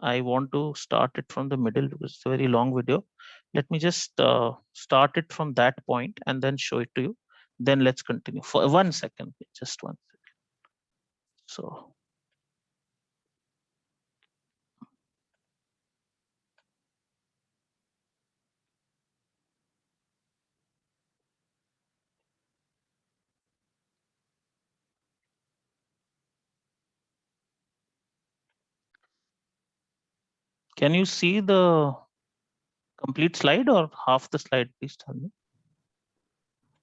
I want to start it from the middle because it's a very long video. Let me just start it from that point and then show it to you. Then let's continue for 1 second, just 1 second. So. Can you see the complete slide or half the slide? Please tell me.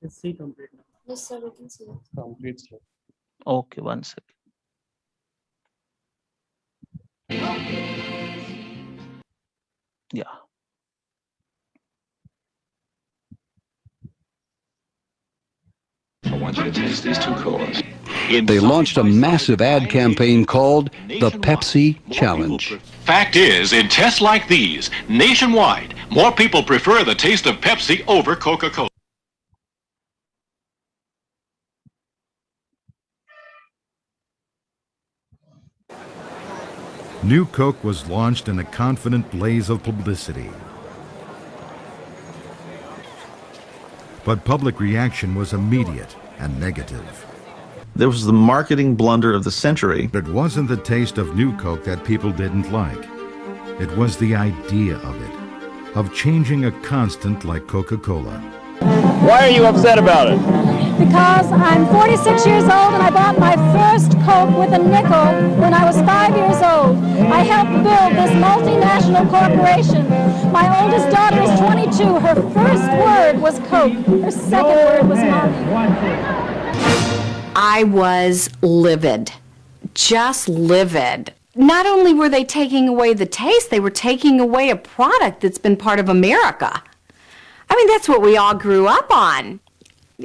Let's see complete now. Yes, sir, we can see it. Complete slide. Okay, 1 second. Yeah. I want you to taste these two colas. They launched a massive ad campaign called the Pepsi Challenge. Fact is, in tests like these, nationwide, more people prefer the taste of Pepsi over Coca-Cola. New Coke was launched in a confident blaze of publicity. But public reaction was immediate and negative. There was the marketing blunder of the century. It wasn't the taste of New Coke that people didn't like. It was the idea of it, of changing a constant like Coca-Cola. Why are you upset about it? Because I'm 46 years old and I bought my first Coke with a nickel when I was 5 years old. I helped build this multinational corporation. My oldest daughter is 22. Her first word was Coke. Her second word was Mommy. I was livid, just livid. Not only were they taking away the taste, they were taking away a product that's been part of America. I mean, that's what we all grew up on.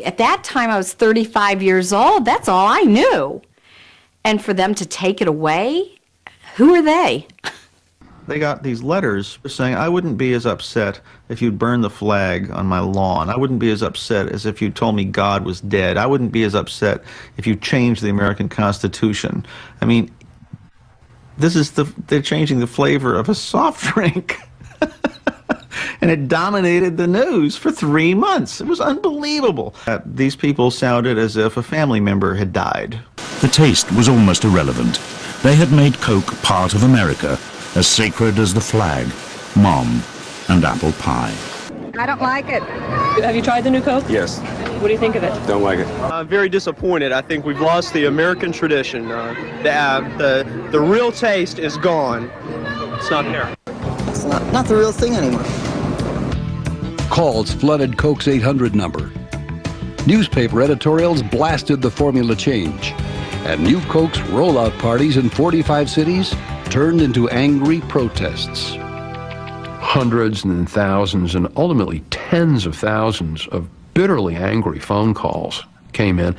At that time, I was 35 years old. That's all I knew. And for them to take it away, who are they? They got these letters saying, I wouldn't be as upset if you'd burned the flag on my lawn. I wouldn't be as upset as if you told me God was dead. I wouldn't be as upset if you changed the American Constitution. I mean, they're changing the flavor of a soft drink. And it dominated the news for 3 months. It was unbelievable. These people sounded as if a family member had died. The taste was almost irrelevant. They had made Coke part of America, as sacred as the flag, mom, and apple pie. I don't like it. Have you tried the new Coke? Yes. What do you think of it? Don't like it. I'm very disappointed. I think we've lost the American tradition. The real taste is gone. It's not there. It's not the real thing anymore. Calls flooded Coke's 800 number. Newspaper editorials blasted the formula change. And New Coke's rollout parties in 45 cities turned into angry protests. Hundreds and then thousands and ultimately tens of thousands of bitterly angry phone calls came in.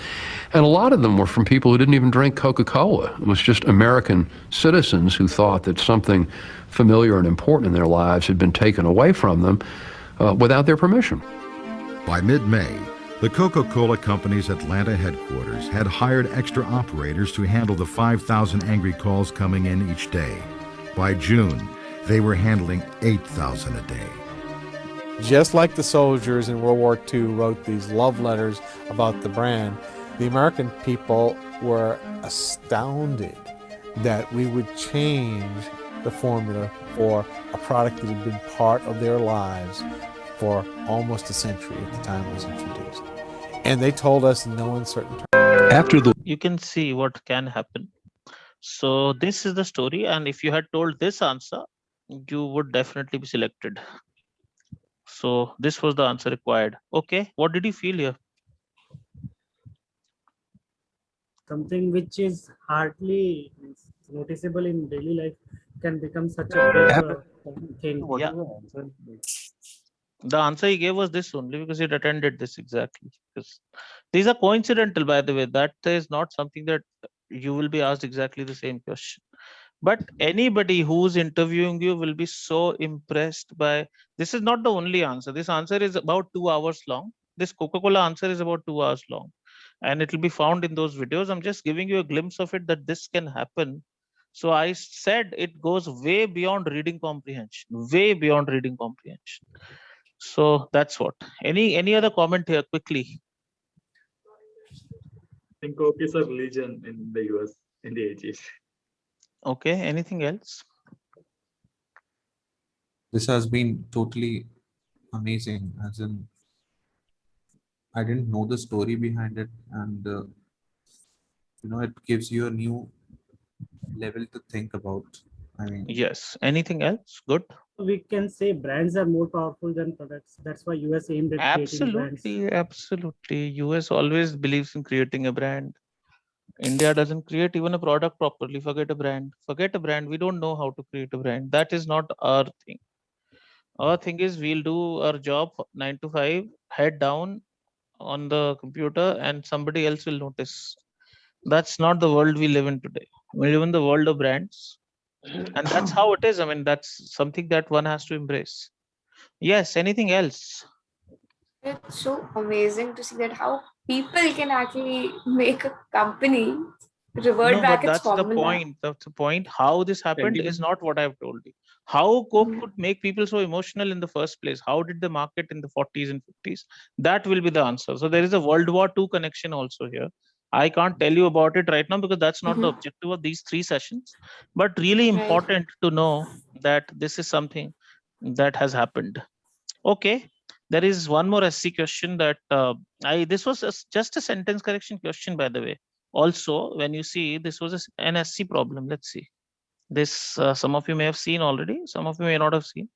And a lot of them were from people who didn't even drink Coca-Cola. It was just American citizens who thought that something familiar and important in their lives had been taken away from them without their permission. By mid-May, the Coca-Cola Company's Atlanta headquarters had hired extra operators to handle the 5,000 angry calls coming in each day. By June, they were handling 8,000 a day. Just like the soldiers in World War II wrote these love letters about the brand, the American people were astounded that we would change the formula for a product that had been part of their lives for almost a century at the time it was introduced. And they told us in no uncertain terms. After the You can see what can happen. So this is the story, and if you had told this answer, you would definitely be selected. So this was the answer required. Okay, what did you feel here? Something which is hardly noticeable in daily life can become such a big thing. Yeah. The answer he gave was this only because he attended this exactly. Because These are coincidental, by the way. That is not something that you will be asked exactly the same question. But anybody who's interviewing you will be so impressed by, this is not the only answer. This answer is about 2 hours long. This Coca-Cola answer is about 2 hours long. And it will be found in those videos. I'm just giving you a glimpse of it, that this can happen. So I said it goes way beyond reading comprehension, way beyond reading comprehension. So that's what. Any other comment here quickly? I think Coke is a religion in the US in the 80s. Okay, anything else? This has been totally amazing, as in I didn't know the story behind it, and it gives you a new level to think about. I mean, yes. Anything else? Good. We can say brands are more powerful than products. That's why US aimed at creating brands. Absolutely. US always believes in creating a brand. India doesn't create even a product properly. Forget a brand. Forget a brand. We don't know how to create a brand. That is not our thing. Our thing is we'll do our job 9 to 5, head down on the computer, and somebody else will notice. That's not the world we live in today. We live in the world of brands. And that's how it is. I mean, that's something that one has to embrace. Yes, anything else? It's so amazing to see that how people can actually make a company revert No, back but its that's the formula. point. That's the point. How this happened is not what I've told you. How Coke could make people so emotional in the first place? How did they market in the 40s and 50s? That will be the answer. So there is a World War II connection also here. I can't tell you about it right now because that's not the objective of these 3 sessions. But really important to know that this is something that has happened. Okay. There is one more SC question that this was just a sentence correction question, by the way. Also, when you see, this was an SC problem. Let's see. This some of you may have seen already. Some of you may not have seen.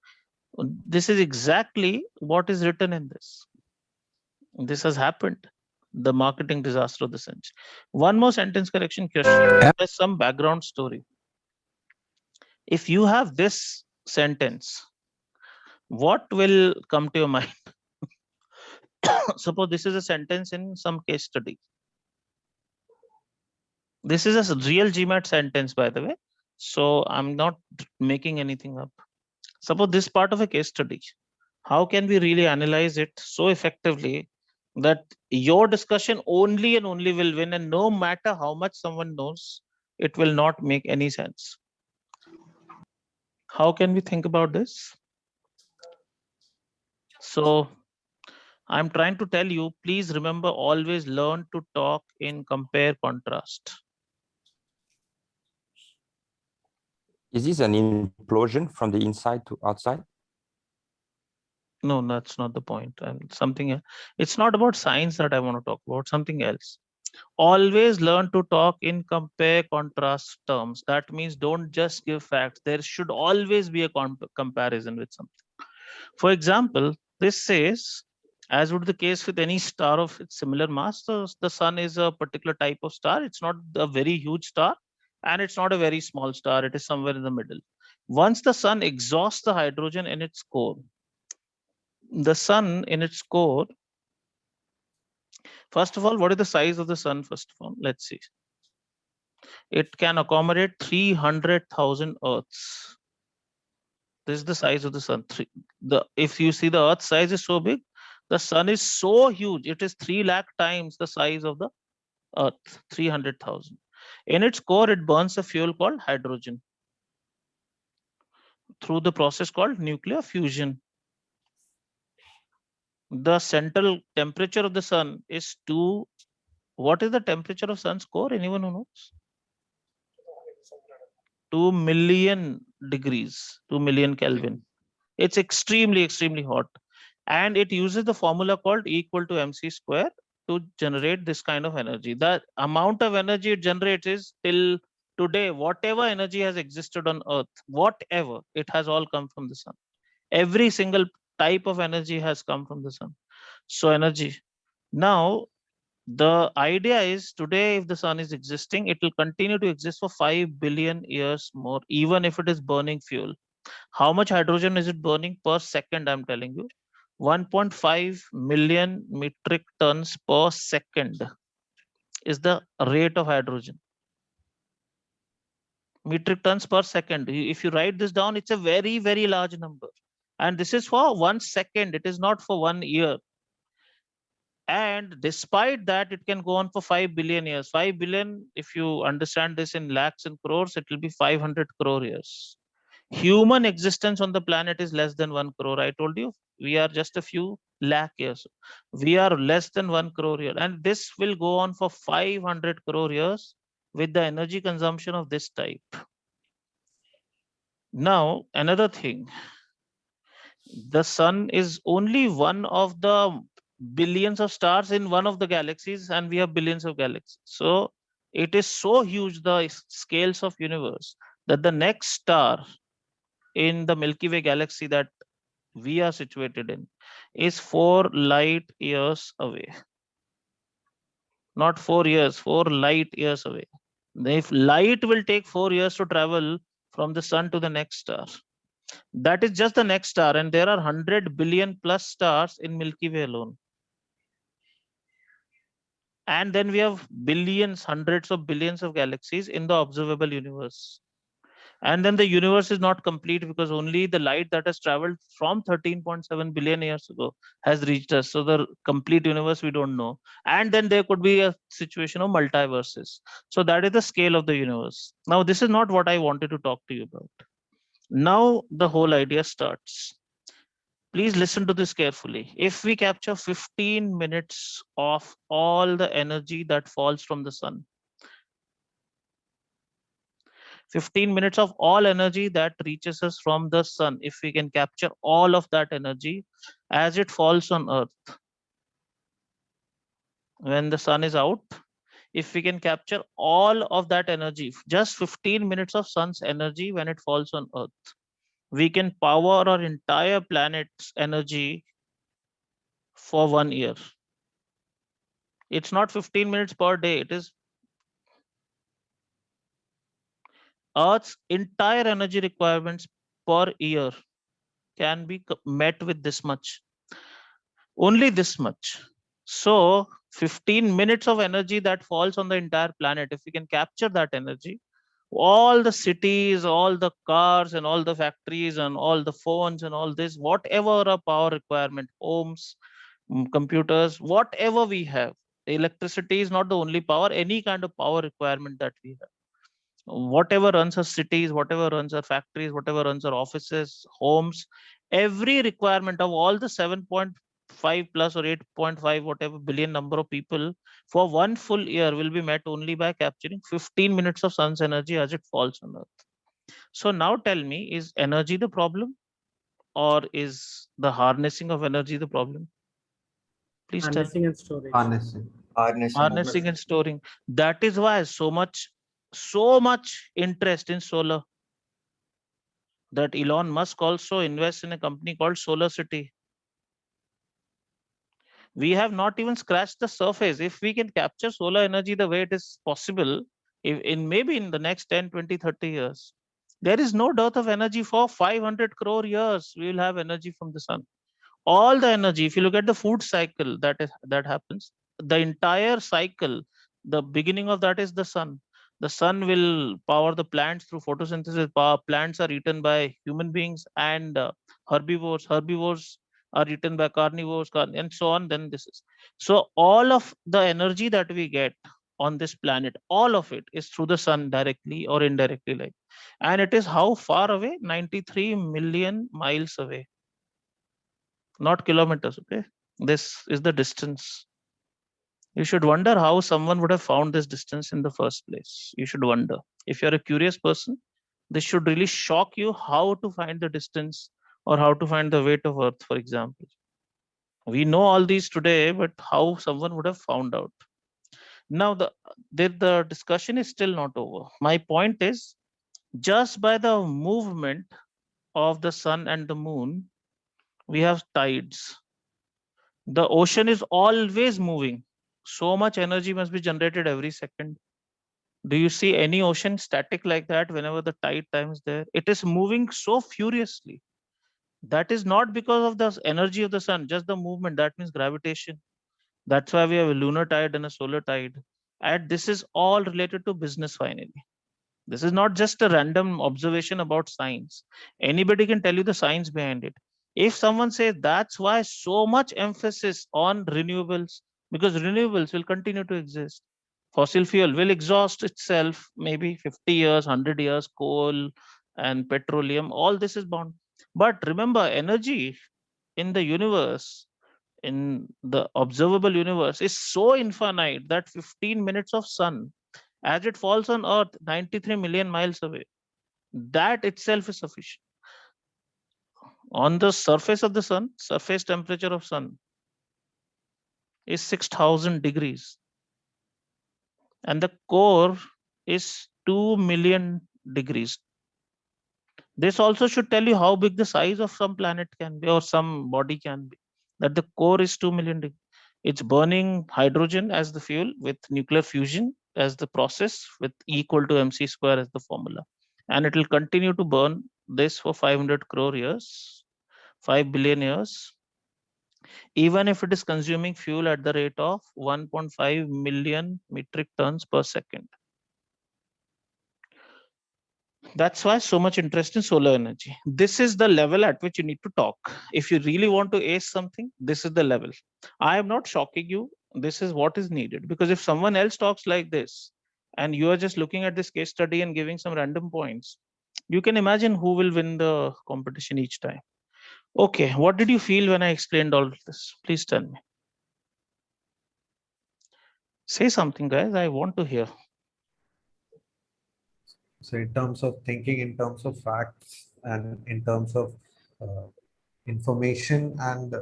This is exactly what is written in this. This has happened. The marketing disaster of the century. One more sentence correction question. There's some background story. If you have this sentence, what will come to your mind? Suppose this is a sentence in some case study. This is a real GMAT sentence, by the way. So I'm not making anything up. Suppose this part of a case study. How can we really analyze it so effectively that your discussion only and only will win, and no matter how much someone knows, it will not make any sense? How can we think about this? So I'm trying to tell you, please remember, always learn to talk in compare contrast. Is this an implosion from the inside to outside? No, that's not the point. And something, it's not about science that I want to talk about, something else. Always learn to talk in compare contrast terms. That means don't just give facts. There should always be a comparison with something. For example, this says, as would the case with any star of its similar mass, the sun is a particular type of star. It's not a very huge star, and it's not a very small star. It is somewhere in the middle. Once the sun exhausts the hydrogen in its core, the sun in its core, first of all, what is the size of the sun? First of all, let's see. It can accommodate 300,000 Earths. This is the size of the sun. If you see the Earth size is so big, the sun is so huge. It is 3 lakh times the size of the Earth, 300,000. In its core, it burns a fuel called hydrogen through the process called nuclear fusion. The central temperature of the sun is 2. What is the temperature of sun's core? Anyone who knows? 2 million degrees, 2 million Kelvin. It's extremely, extremely hot. And it uses the formula called E equal to mc square to generate this kind of energy. The amount of energy it generates is, till today, whatever energy has existed on Earth, whatever, it has all come from the sun. Every single type of energy has come from the sun. So energy. Now, the idea is, today, if the sun is existing, it will continue to exist for 5 billion years more, even if it is burning fuel. How much hydrogen is it burning per second? I'm telling you, 1.5 million metric tons per second is the rate of hydrogen. Metric tons per second. If you write this down, it's a very, very large number. And this is for 1 second. It is not for 1 year. And despite that, it can go on for 5 billion years. 5 billion, if you understand this in lakhs and crores, it will be 500 crore years. Human existence on the planet is less than 1 crore. I told you, we are just a few lakh years. We are less than 1 crore year. And this will go on for 500 crore years with the energy consumption of this type. Now, another thing, the sun is only one of the billions of stars in one of the galaxies, and we have billions of galaxies. So it is so huge, the scales of universe, that the next star in the Milky Way galaxy that we are situated in is 4 light years away. Not 4 years, 4 light years away. If light will take 4 years to travel from the sun to the next star, that is just the next star, and there are 100 billion plus stars in Milky Way alone. And then we have billions, hundreds of billions of galaxies in the observable universe. And then the universe is not complete because only the light that has traveled from 13.7 billion years ago has reached us. So the complete universe we don't know. And then there could be a situation of multiverses. So that is the scale of the universe. Now, this is not what I wanted to talk to you about. Now the whole idea starts. Please listen to this carefully. If we capture 15 minutes of all the energy that falls from the sun, 15 minutes of all energy that reaches us from the sun, if we can capture all of that energy as it falls on Earth, when the sun is out, if we can capture all of that energy, just 15 minutes of sun's energy when it falls on Earth, we can power our entire planet's energy for 1 year. It's not 15 minutes per day. It is Earth's entire energy requirements per year can be met with this much. Only this much. So 15 minutes of energy that falls on the entire planet, if we can capture that energy, all the cities, all the cars and all the factories and all the phones and all this, whatever a power requirement, homes, computers, whatever we have, electricity is not the only power, any kind of power requirement that we have. Whatever runs our cities, whatever runs our factories, whatever runs our offices, homes, every requirement of all the 7.5 plus or 8.5 whatever billion number of people for 1 full year will be met only by capturing 15 minutes of sun's energy as it falls on Earth. So now tell me, is energy the problem, or is the harnessing of energy the problem? Please tell me. Harnessing and storage. Harnessing and storing. That is why so much interest in solar, that Elon Musk also invests in a company called Solar City. We have not even scratched the surface. If we can capture solar energy the way it is possible, maybe in the next 10, 20, 30 years, there is no dearth of energy for 500 crore years. We will have energy from the sun. All the energy, if you look at the food cycle that happens, the entire cycle, the beginning of that is the sun. The sun will power the plants through photosynthesis. Plants are eaten by human beings and herbivores. Herbivores are eaten by carnivores, and so on. Then this is. So all of the energy that we get on this planet, all of it is through the sun, directly or indirectly. Like, and it is how far away? 93 million miles away. Not kilometers, okay? This is the distance. You should wonder how someone would have found this distance in the first place. You should wonder. If you're a curious person, this should really shock you how to find the distance or how to find the weight of Earth, for example. We know all these today, but how someone would have found out. Now, the discussion is still not over. My point is, just by the movement of the sun and the moon, we have tides. The ocean is always moving. So much energy must be generated every second. Do you see any ocean static like that whenever the tide time is there? It is moving so furiously. That is not because of the energy of the sun, just the movement. That means gravitation. That's why we have a lunar tide and a solar tide. And this is all related to business finally. This is not just a random observation about science. Anybody can tell you the science behind it. If someone says that's why so much emphasis on renewables, because renewables will continue to exist. Fossil fuel will exhaust itself, maybe 50 years, 100 years, coal and petroleum, all this is bound. But remember, energy in the universe, in the observable universe, is so infinite that 15 minutes of sun, as it falls on Earth 93 million miles away, that itself is sufficient. On the surface of the sun, surface temperature of sun is 6,000 degrees. And the core is 2 million degrees. This also should tell you how big the size of some planet can be or some body can be. That the core is 2 million degrees. It's burning hydrogen as the fuel with nuclear fusion as the process with E equal to mc square as the formula. And it will continue to burn this for 500 crore years, 5 billion years, even if it is consuming fuel at the rate of 1.5 million metric tons per second. That's why so much interest in solar energy. This is the level at which you need to talk. If you really want to ace something, this is the level. I am not shocking you. This is what is needed. Because if someone else talks like this, and you are just looking at this case study and giving some random points, you can imagine who will win the competition each time. Okay, what did you feel when I explained all of this? Please tell me. Say something, guys. I want to hear. So in terms of thinking, in terms of facts, and in terms of information and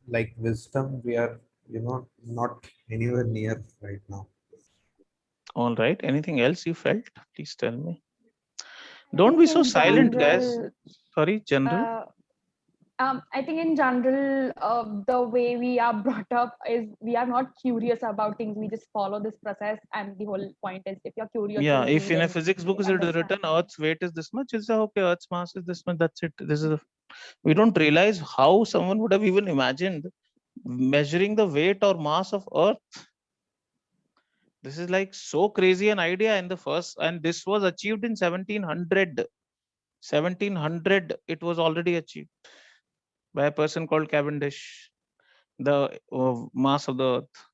like wisdom, we are, not anywhere near right now. All right. Anything else you felt? Please tell me. Don't be so silent, guys. Sorry, General. I think in general, the way we are brought up is we are not curious about things. We just follow this process, and the whole point is if you're curious. Yeah, to if read in a and physics book is understand. written Earth's weight is this much, it's okay, Earth's mass is this much, that's it. This is we don't realize how someone would have even imagined measuring the weight or mass of Earth. This is like so crazy an idea in the first, and this was achieved in 1700. 1700, it was already achieved by a person called Cavendish, the mass of the Earth.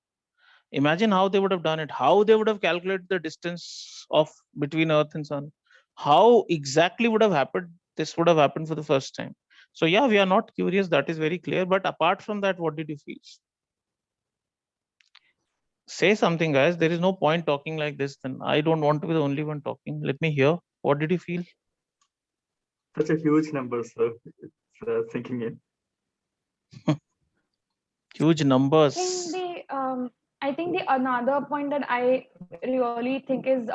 Imagine how they would have done it, how they would have calculated the distance of between Earth and Sun, how exactly would have happened. This would have happened for the first time. So yeah, we are not curious, that is very clear. But apart from that, what did you feel? Say something, guys. There is no point talking like this. Then I don't want to be the only one talking. Let me hear. What did you feel? Such a huge number, sir. It's sinking in. Huge numbers. I think the another point that I really think is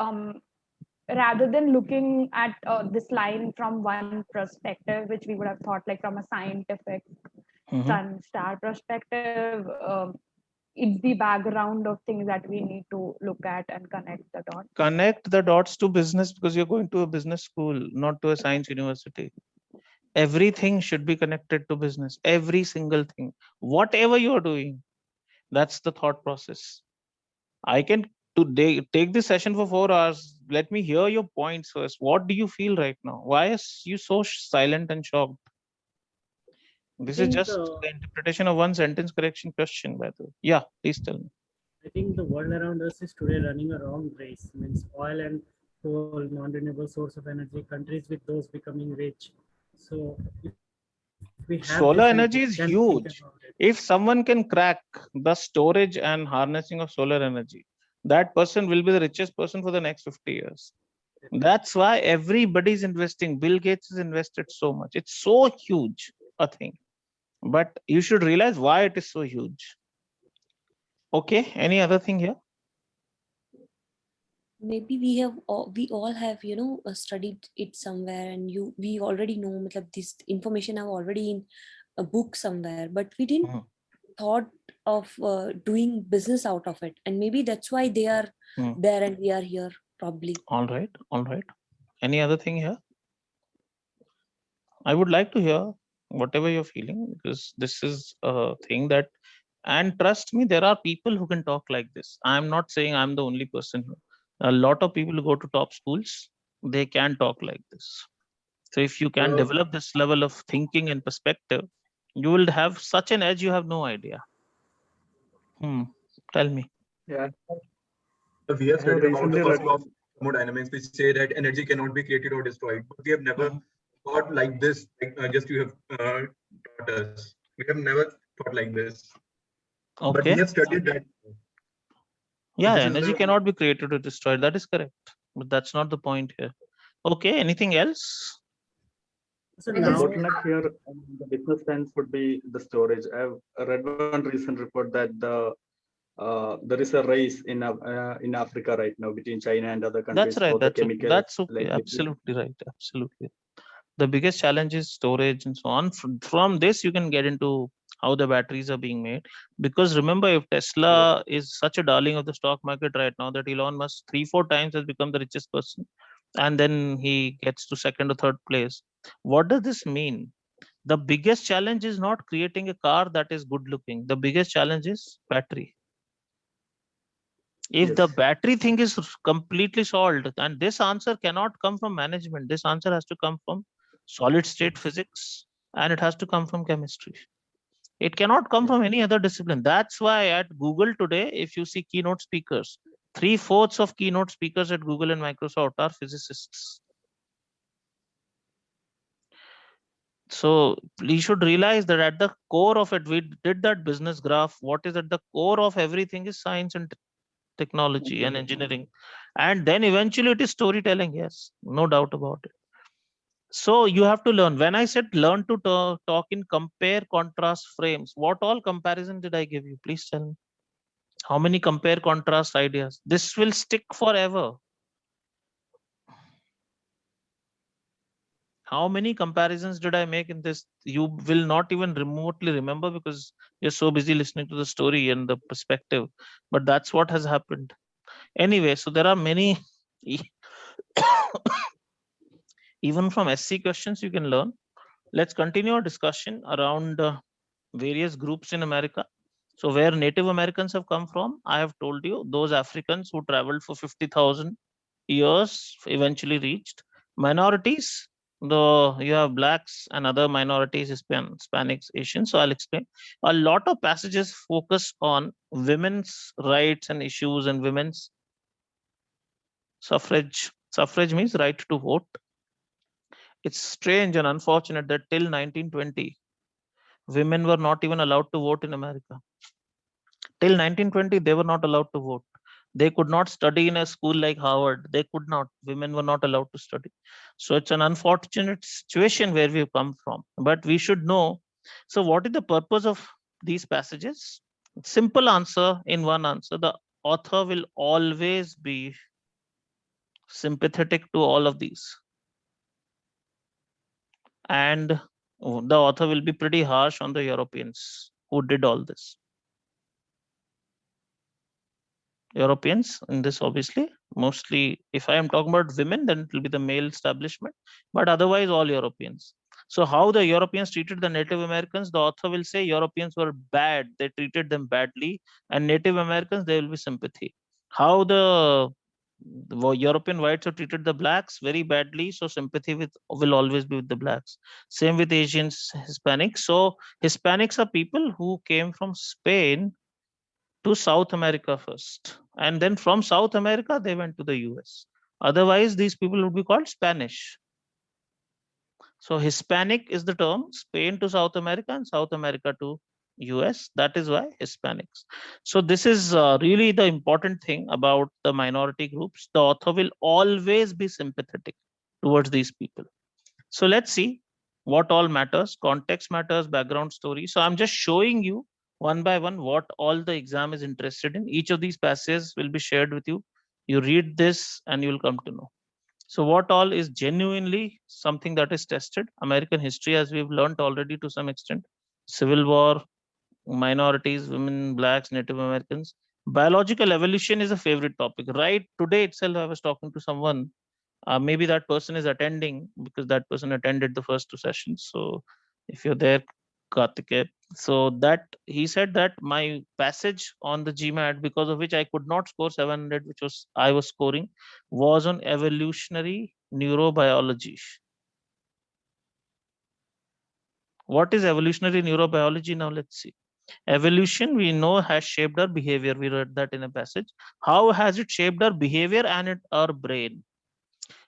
rather than looking at this line from one perspective, which we would have thought like from a scientific sun star perspective, it's the background of things that we need to look at and connect the dots. Connect the dots to business, because you're going to a business school, not to a science university. Everything should be connected to business. Every single thing, whatever you are doing, that's the thought process. I can take this session for 4 hours. Let me hear your points first. What do you feel right now? Why is you so silent and shocked? This is just the interpretation of one sentence correction question, by the way. Yeah, please tell me. I think the world around us is today running a wrong race. Means oil and coal, non-renewable source of energy, countries with those becoming rich. So if we have solar energy is huge. If someone can crack the storage and harnessing of solar energy, that person will be the richest person for the next 50 years. That's why everybody's investing. Bill Gates has invested so much. It's so huge a thing. But you should realize why it is so huge. Okay, any other thing here? Maybe we all have studied it somewhere, and we already know this information are already in a book somewhere, but we didn't thought of doing business out of it, and maybe that's why they are there and we are here probably. All right. Any other thing here? I would like to hear whatever you're feeling, because this is a thing that, and trust me, there are people who can talk like this. I'm not saying I'm the only person. A lot of people who go to top schools, they can talk like this. So if you can develop this level of thinking and perspective, you will have such an edge you have no idea. Tell me. Yeah. We have studied about the first law of thermodynamics, which say that energy cannot be created or destroyed. But we have never thought like this, like just you have taught us. We have never thought like this. But Okay. we have studied that. Yeah, this is energy the- cannot be created or destroyed. That is correct. But that's not the point here. Okay, anything else? So The now, bottleneck here in the business sense would be the storage. I've read one recent report that there is a race in Africa right now between China and other countries That's right. for the That's okay. chemicals. That's okay. like lithium. Absolutely right. Absolutely. The biggest challenge is storage and so on. From this, you can get into how the batteries are being made. Because remember, if Tesla is such a darling of the stock market right now that Elon Musk 3-4 times has become the richest person, and then he gets to second or third place. What does this mean? The biggest challenge is not creating a car that is good looking. The biggest challenge is battery. If the battery thing is completely solved, and this answer cannot come from management, this answer has to come from solid state physics, and it has to come from chemistry. It cannot come from any other discipline. That's why at Google today, if you see keynote speakers, 3/4 of keynote speakers at Google and Microsoft are physicists. So we should realize that at the core of it, we did that business graph. What is at the core of everything is science and technology and engineering. And then eventually it is storytelling. Yes, no doubt about it. So you have to learn. When I said learn to talk in compare contrast frames, what all comparison did I give you? Please tell me. How many compare contrast ideas? This will stick forever. How many comparisons did I make in this? You will not even remotely remember because you're so busy listening to the story and the perspective. But that's what has happened. Anyway, so there are many, even from SC questions you can learn. Let's continue our discussion around various groups in America. So where Native Americans have come from, I have told you, those Africans who traveled for 50,000 years eventually reached. Minorities, though you have blacks and other minorities, Hispanics, Asians. So I'll explain. A lot of passages focus on women's rights and issues and women's suffrage. Suffrage means right to vote. It's strange and unfortunate that till 1920, women were not even allowed to vote in America. Till 1920, they were not allowed to vote. They could not study in a school like Harvard. They could not. Women were not allowed to study. So it's an unfortunate situation where we've come from. But we should know. So what is the purpose of these passages? Simple answer in one answer. The author will always be sympathetic to all of these. And the author will be pretty harsh on the Europeans who did all this. Europeans in this, obviously, mostly, if I am talking about women, then it will be the male establishment, but otherwise all Europeans. So how the Europeans treated the Native Americans, the author will say Europeans were bad, they treated them badly, and Native Americans, there will be sympathy. How the European whites have treated the blacks very badly, so sympathy will always be with the blacks. Same with Asians, Hispanics. So Hispanics are people who came from Spain to South America first, and then from South America they went to the US. Otherwise these people would be called Spanish. So Hispanic is the term, Spain to South America and South America to US. That is why Hispanics. So this is really the important thing about the minority groups. The author will always be sympathetic towards these people. So let's see what all matters. Context matters, background story. So I'm just showing you one by one what all the exam is interested in. Each of these passages will be shared with you. You read this and you'll come to know. So what all is genuinely something that is tested? American history, as we've learned already to some extent. Civil War, minorities, women, blacks, Native Americans. Biological evolution is a favorite topic. Right today itself, I was talking to someone Maybe that person is attending because that person attended the first 2 sessions. So if you're there, Karthikeya. So that he said that my passage on the GMAT, because of which I could not score 700, which was I was scoring, was on evolutionary neurobiology. What is evolutionary neurobiology? Now let's see. Evolution, we know, has shaped our behavior. We read that in a passage. How has it shaped our behavior and our brain?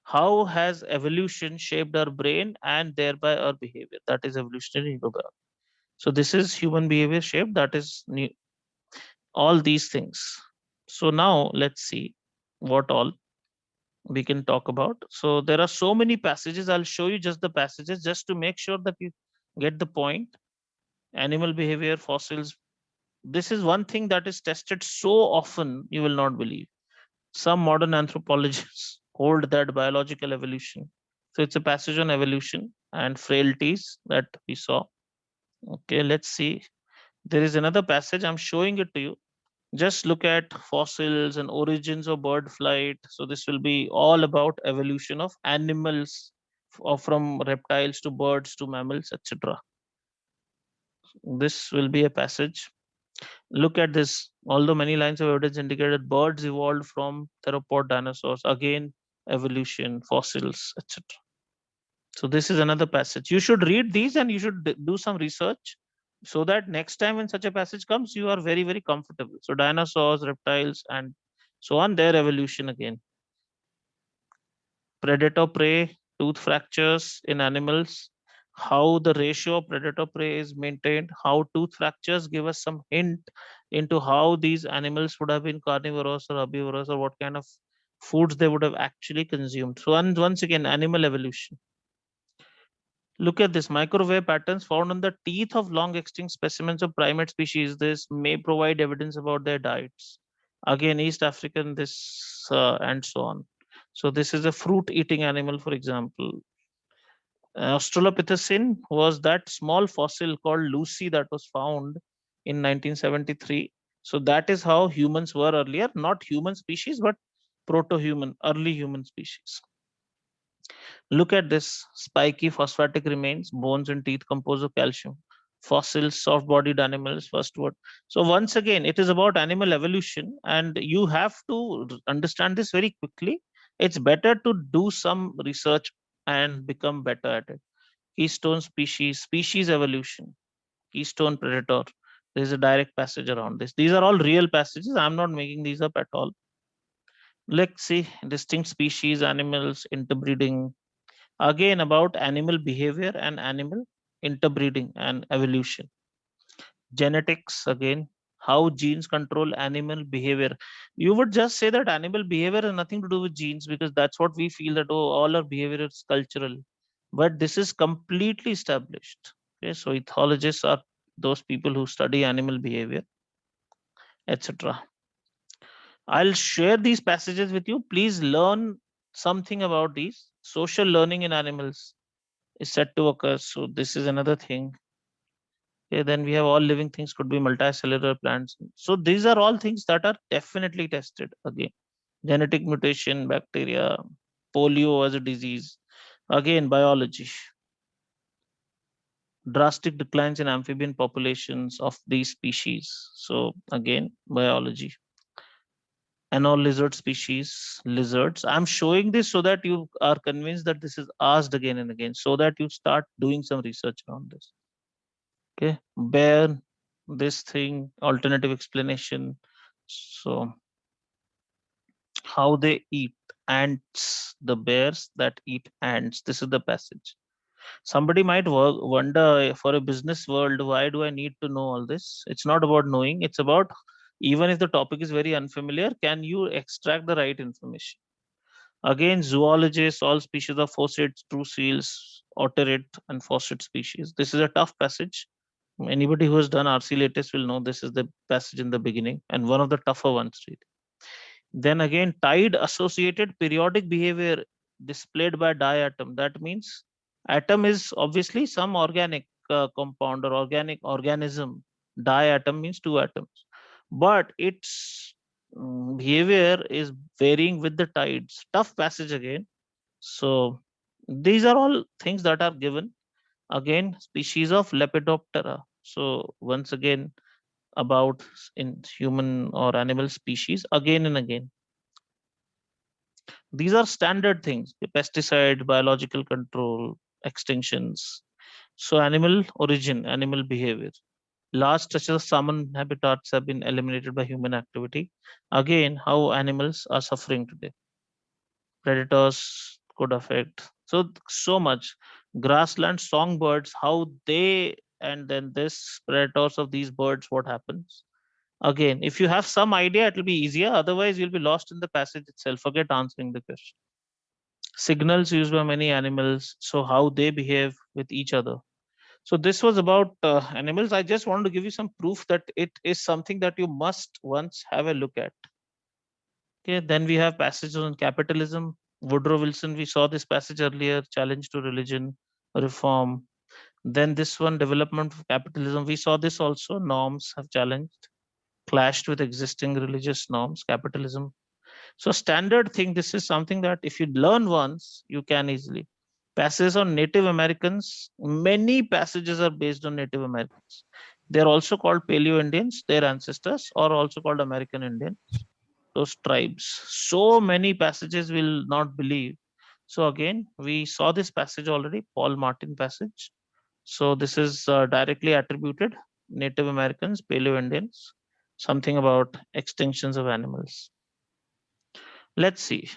How has evolution shaped our brain and thereby our behavior? That is evolutionary neurobiology. So this is human behavior shaped. That is all these things. So now let's see what all we can talk about. So there are so many passages. I'll show you just the passages just to make sure that you get the point. Animal behavior, fossils. This is one thing that is tested so often, you will not believe. Some modern anthropologists hold that biological evolution. So it's a passage on evolution and frailties that we saw. Okay, let's see. There is another passage, I'm showing it to you. Just look at fossils and origins of bird flight. So this will be all about evolution of animals, from reptiles to birds to mammals, etc. This will be a passage. Look at this. Although many lines of evidence indicated birds evolved from theropod dinosaurs, again evolution, fossils, etc. So this is another passage. You should read these and you should do some research so that next time when such a passage comes, you are very, very comfortable. So dinosaurs, reptiles, and so on, their evolution again. Predator prey, tooth fractures in animals, how the ratio of predator prey is maintained, how tooth fractures give us some hint into how these animals would have been carnivorous or herbivorous, or what kind of foods they would have actually consumed. So once again, animal evolution. Look at this, microwave patterns found on the teeth of long extinct specimens of primate species. This may provide evidence about their diets. Again, East African, this and so on. So this is a fruit eating animal, for example. Australopithecine was that small fossil called Lucy that was found in 1973. So that is how humans were earlier, not human species, but proto-human, early human species. Look at this, spiky phosphatic remains, bones and teeth composed of calcium. Fossils, soft-bodied animals, first word. So once again, it is about animal evolution, and you have to understand this very quickly. It's better to do some research and become better at it. Keystone species, species evolution, keystone predator. There is a direct passage around this. These are all real passages. I'm not making these up at all. Let's see, distinct species, animals, interbreeding. Again, about animal behavior and animal interbreeding and evolution. Genetics, again, how genes control animal behavior. You would just say that animal behavior has nothing to do with genes, because that's what we feel, that, oh, all our behavior is cultural. But this is completely established. Okay, so ethologists are those people who study animal behavior, etc. I'll share these passages with you. Please learn something about these. Social learning in animals is said to occur. So this is another thing. Okay, then we have all living things could be multicellular plants. So these are all things that are definitely tested again. Genetic mutation, bacteria, polio as a disease, again biology. Drastic declines in amphibian populations of these species. So again, biology. And all lizard species, lizards. I'm showing this so that you are convinced that this is asked again and again, so that you start doing some research around this. Okay, bear, this thing, alternative explanation. So how they eat ants, the bears that eat ants. This is the passage. Somebody might wonder, for a business world, why do I need to know all this? It's not about knowing, it's about, even if the topic is very unfamiliar, can you extract the right information? Again, zoologists, all species of phascids, true seals, otolite, and phascid species. This is a tough passage. Anybody who has done RC latest will know this is the passage in the beginning, and one of the tougher ones to read. Then again, tide associated periodic behavior displayed by diatom. That means atom is obviously some organic compound or organic organism. Diatom means 2 atoms, but its behavior is varying with the tides. Tough passage again. So these are all things that are given. Again, species of Lepidoptera. So once again, about in human or animal species again and again. These are standard things: pesticide, biological control, extinctions. So animal origin, animal behavior. Large stretches of salmon habitats have been eliminated by human activity. Again, how animals are suffering today. Predators could affect. So much. Grassland songbirds, how they, and then this predators of these birds, what happens. Again, if you have some idea, it will be easier. Otherwise, you'll be lost in the passage itself. Forget answering the question. Signals used by many animals, so how they behave with each other. So this was about animals. I just wanted to give you some proof that it is something that you must once have a look at. Okay, then we have passages on capitalism. Woodrow Wilson, we saw this passage earlier, challenge to religion, reform. Then this one, development of capitalism. We saw this also, norms have challenged, clashed with existing religious norms, capitalism. So standard thing, this is something that if you learn once, you can easily. Passages on Native Americans, many passages are based on Native Americans. They're also called Paleo Indians, their ancestors, or also called American Indians, those tribes. So many passages will not believe. So again, we saw this passage already, Paul Martin passage. So this is directly attributed Native Americans, Paleo Indians, something about extinctions of animals. Let's see.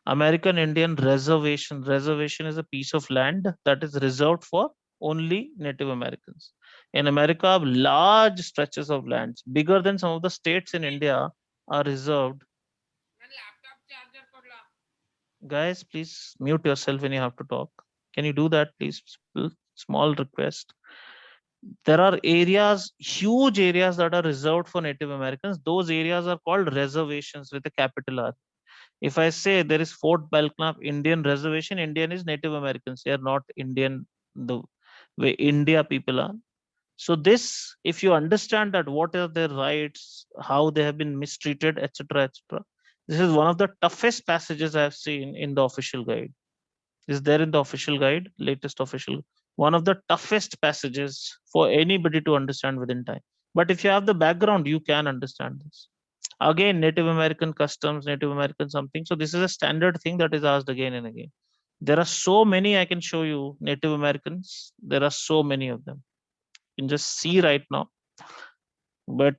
American Indian reservation. Reservation is a piece of land that is reserved for only Native Americans. In America, large stretches of lands, bigger than some of the states in India, are reserved. Guys, please mute yourself when you have to talk. Can you do that, please? Small request. There are areas, huge areas that are reserved for Native Americans. Those areas are called reservations with a capital R. If I say there is Fort Belknap Indian Reservation, Indian is Native Americans. They are not Indian the way India people are. So this, if you understand that what are their rights, how they have been mistreated, etc., etc. This is one of the toughest passages I have seen in the official guide. Is there in the official guide, latest official, one of the toughest passages for anybody to understand within time. But if you have the background, you can understand this. Again, Native American customs, Native American something. So this is a standard thing that is asked again and again. There are so many, I can show you Native Americans. There are so many of them. You can just see right now. But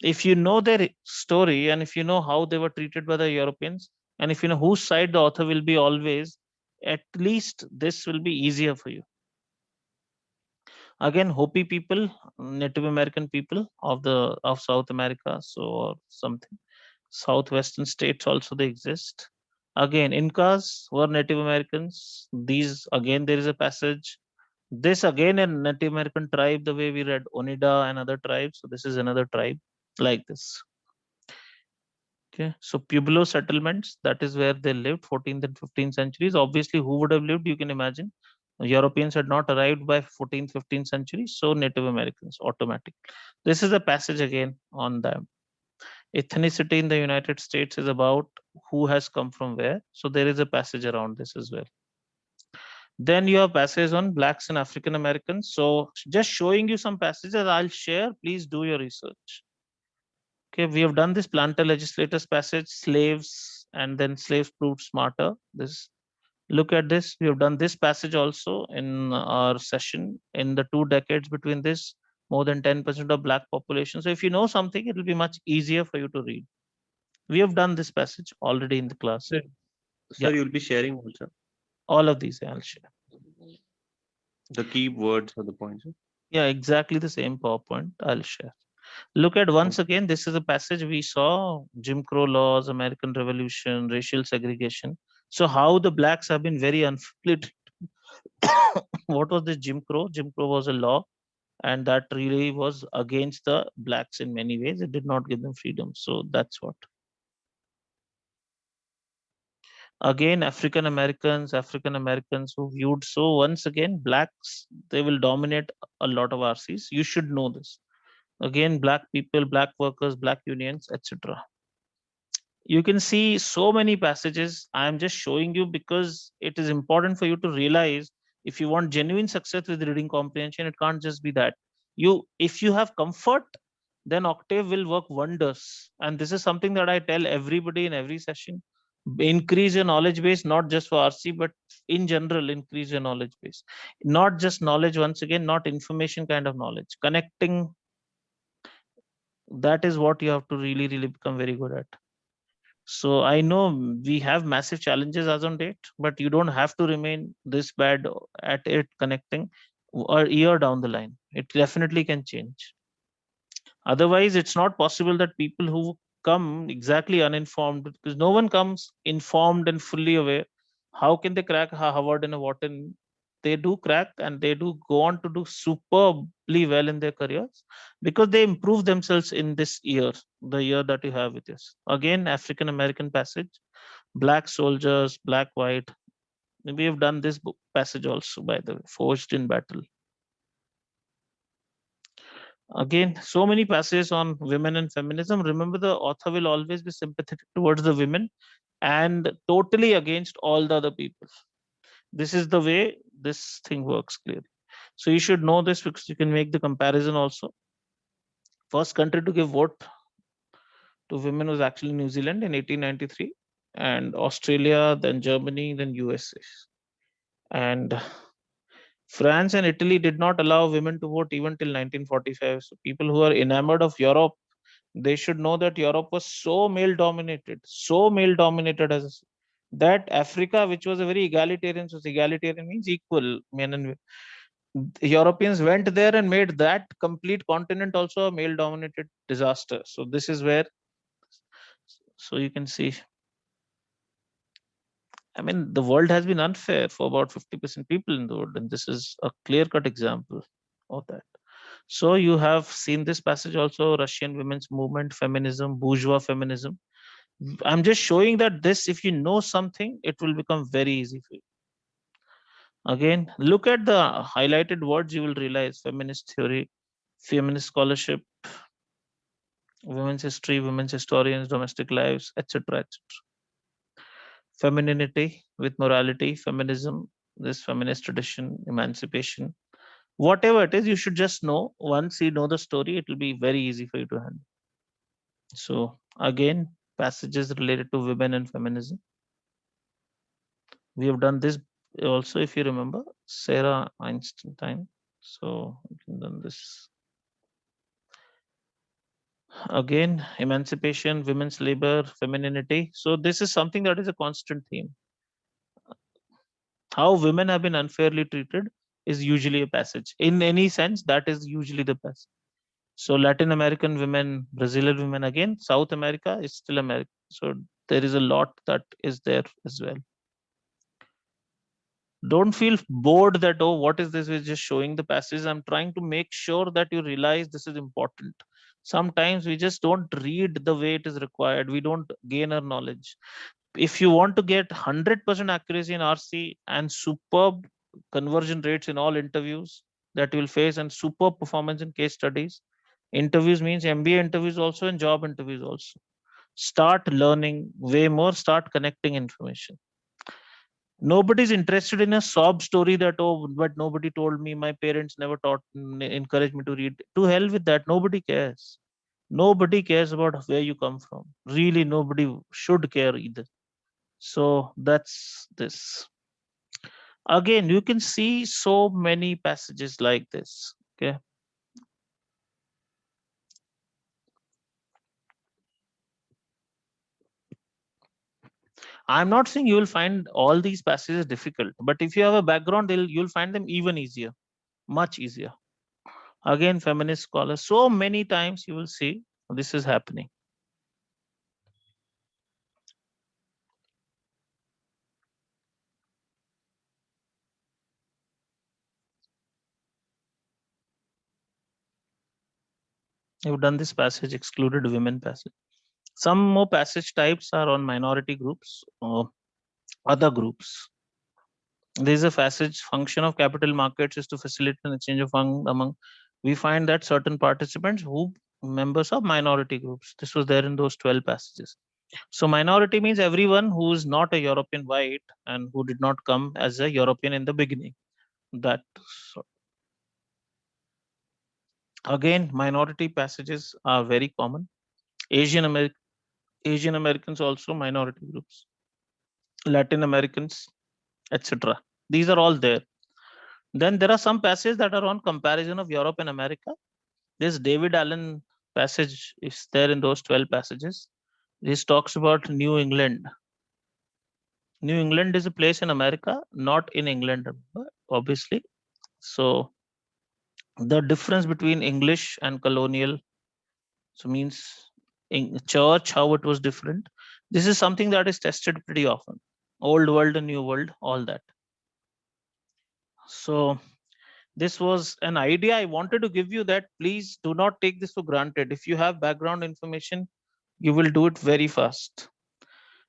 if you know their story and if you know how they were treated by the Europeans, and if you know whose side the author will be always, at least this will be easier for you. Again, Hopi people, Native American people of South America, so something. Southwestern states also they exist. Again, Incas were Native Americans. These again there is a passage. This again a Native American tribe, the way we read Oneida and other tribes. So this is another tribe like this. Okay, so Pueblo settlements, that is where they lived, 14th and 15th centuries. Obviously, who would have lived? You can imagine. Europeans had not arrived by 14th, 15th century, so Native Americans automatic. This is a passage again on them. Ethnicity in the United States is about who has come from where. So there is a passage around this as well. Then you have passages on blacks and African Americans. So just showing you some passages I'll share. Please do your research. Okay, we have done this planter legislators passage, slaves, and then slaves proved smarter. This, look at this. We have done this passage also in our session. In the 2 decades between this, more than 10% of black population. So if you know something, it will be much easier for you to read. We have done this passage already in the class. Sir, Yeah. you'll be sharing also All of these I'll share. the key words or the points. Yeah, exactly the same PowerPoint I'll share. Look at once again, this is a passage we saw, Jim Crow laws, American Revolution, racial segregation. So how the blacks have been very unfairly treated. What was this Jim Crow? Jim Crow was a law, and that really was against the blacks in many ways. It did not give them freedom. So that's what. Again, African Americans who viewed, so once again, blacks, they will dominate a lot of RCs. You should know this. Again, black people, black workers, black unions, etc. You can see so many passages. I am just showing you because it is important for you to realize if you want genuine success with reading comprehension, it can't just be that. If you have comfort, then Octave will work wonders. And this is something that I tell everybody in every session. Increase your knowledge base, not just for RC, but in general, increase your knowledge base. Not just knowledge, once again, not information kind of knowledge. Connecting, that is what you have to really, really become very good at. So I know we have massive challenges as on date, but you don't have to remain this bad at it connecting a year down the line. It definitely can change. Otherwise, it's not possible that people who come exactly uninformed, because no one comes informed and fully aware. How can they crack Harvard and a Wharton? They do crack and they do go on to do superbly well in their careers because they improve themselves in this year, the year that you have with us. Again, African American passage, black soldiers, black, white. We have done this book passage also, by the way, Forged in Battle. Again, so many passages on women and feminism. Remember, the author will always be sympathetic towards the women and totally against all the other people. This is the way this thing works clearly. So you should know this because you can make the comparison also. First country to give vote to women was actually New Zealand in 1893, and Australia, then Germany, then USA. And France and Italy did not allow women to vote even till 1945. So people who are enamored of Europe, they should know that Europe was so male dominated as that Africa, which was a very egalitarian, so egalitarian means equal men and women. Europeans went there and made that complete continent also a male dominated disaster. So this is where, so you can see, I mean, the world has been unfair for about 50% people in the world, and this is a clear-cut example of that. So you have seen this passage also, Russian women's movement, feminism, bourgeois feminism. I'm just showing that this, if you know something, it will become very easy for you. Again, look at the highlighted words, you will realize feminist theory, feminist scholarship, women's history, women's historians, domestic lives, etc. etc. Femininity with morality, feminism, this feminist tradition, emancipation, whatever it is, you should just know. Once you know the story, it will be very easy for you to handle. So again, passages related to women and feminism. We have done this also, if you remember, Sarah Einstein. So we can done this. Again, emancipation, women's labor, femininity. So this is something that is a constant theme. How women have been unfairly treated is usually a passage. In any sense, that is usually the passage. So Latin American women, Brazilian women, again, South America is still America. So there is a lot that is there as well. Don't feel bored that, oh, what is this? We're just showing the passage. I'm trying to make sure that you realize this is important. Sometimes we just don't read the way it is required. We don't gain our knowledge. If you want to get 100% accuracy in RC and superb conversion rates in all interviews that you will face and superb performance in case studies, interviews means MBA interviews also and job interviews also. Start learning way more, start connecting information. Nobody's interested in a sob story that, oh, but nobody told me, my parents never taught, encouraged me to read. To hell with that, nobody cares. Nobody cares about where you come from. Really, nobody should care either. So that's this. Again, you can see so many passages like this, okay? I'm not saying you will find all these passages difficult, but if you have a background, you'll find them even easier, much easier. Again, feminist scholars, so many times you will see this is happening. You've done this passage, excluded women passage. Some more passage types are on minority groups or other groups. There is a passage, function of capital markets is to facilitate an exchange of funds among. We find that certain participants who members of minority groups. This was there in those 12 passages. So minority means everyone who is not a European white and who did not come as a European in the beginning. That again, minority passages are very common. Asian Americans also minority groups, Latin Americans, etc. These are all there. Then there are some passages that are on comparison of Europe and America. This David Allen passage is there in those 12 passages. This talks about New England. New England is a place in America, not in England, obviously. So the difference between English and colonial, so means in church, how it was different. This is something that is tested pretty often. Old world and new world, all that. So this was an idea I wanted to give you, that please do not take this for granted. If you have background information, you will do it very fast.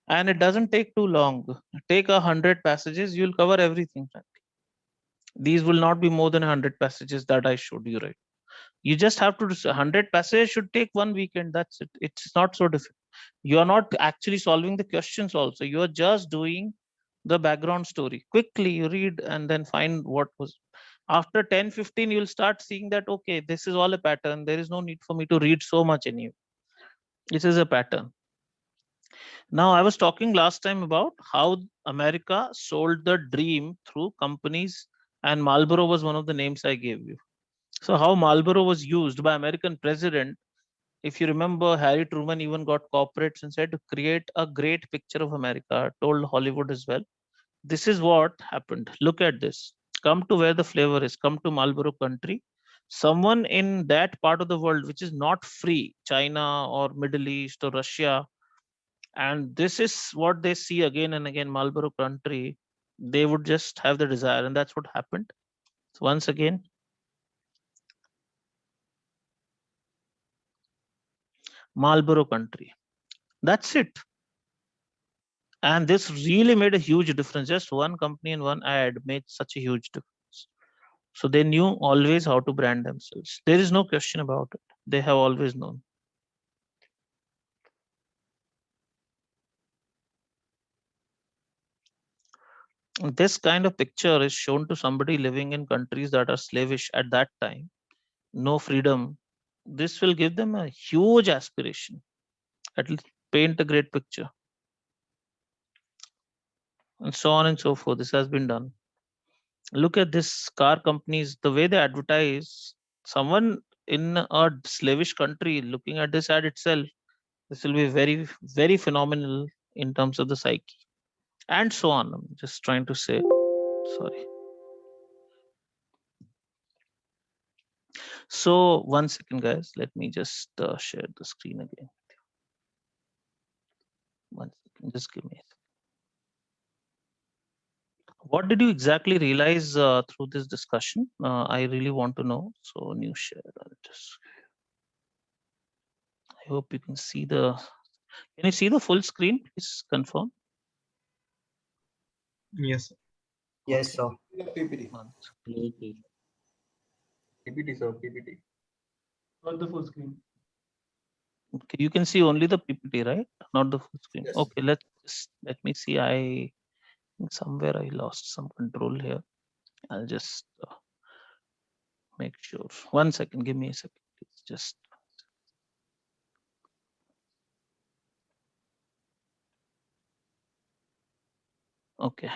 And it doesn't take too long. Take 100 passages, you'll cover everything. These will not be more than 100 passages that I showed you, right? You just have to 100 passages should take 1 weekend. That's it. It's not so difficult. You are not actually solving the questions also. You are just doing the background story. Quickly you read and then find what was. After 10-15, you'll start seeing that, okay, this is all a pattern. There is no need for me to read so much anyway. This is a pattern. Now, I was talking last time about how America sold the dream through companies, and Marlboro was one of the names I gave you. So how Marlboro was used by American president. If you remember, Harry Truman even got corporates and said to create a great picture of America, told Hollywood as well. This is what happened. Look at this. Come to where the flavor is. Come to Marlboro country. Someone in that part of the world which is not free, China or Middle East or Russia, and this is what they see again and again, Marlboro country, they would just have the desire, and that's what happened. So once again, Marlboro country. That's it. And this really made a huge difference. Just one company and one ad made such a huge difference. So they knew always how to brand themselves. There is no question about it. They have always known. This kind of picture is shown to somebody living in countries that are slavish at that time, no freedom. This will give them a huge aspiration. At least paint a great picture. And so on and so forth. This has been done. Look at this car companies, the way they advertise. Someone in a slavish country looking at this ad itself, this will be very, very phenomenal in terms of the psyche. And so on. I'm just trying to say, sorry. So 1 second, guys. Let me just share the screen again. 1 second, just give me a second. What did you exactly realize through this discussion? I really want to know. So new share. I hope you can see the. Can you see the full screen? Please confirm. Yes. Yes, sir. PPT. PPT, sir. PPT. Not the full screen. Okay, you can see only the PPT, right? Not the full screen. Yes. Okay, let me see. I think somewhere I lost some control here. I'll just make sure. 1 second. Give me a second. Please. Just. Okay.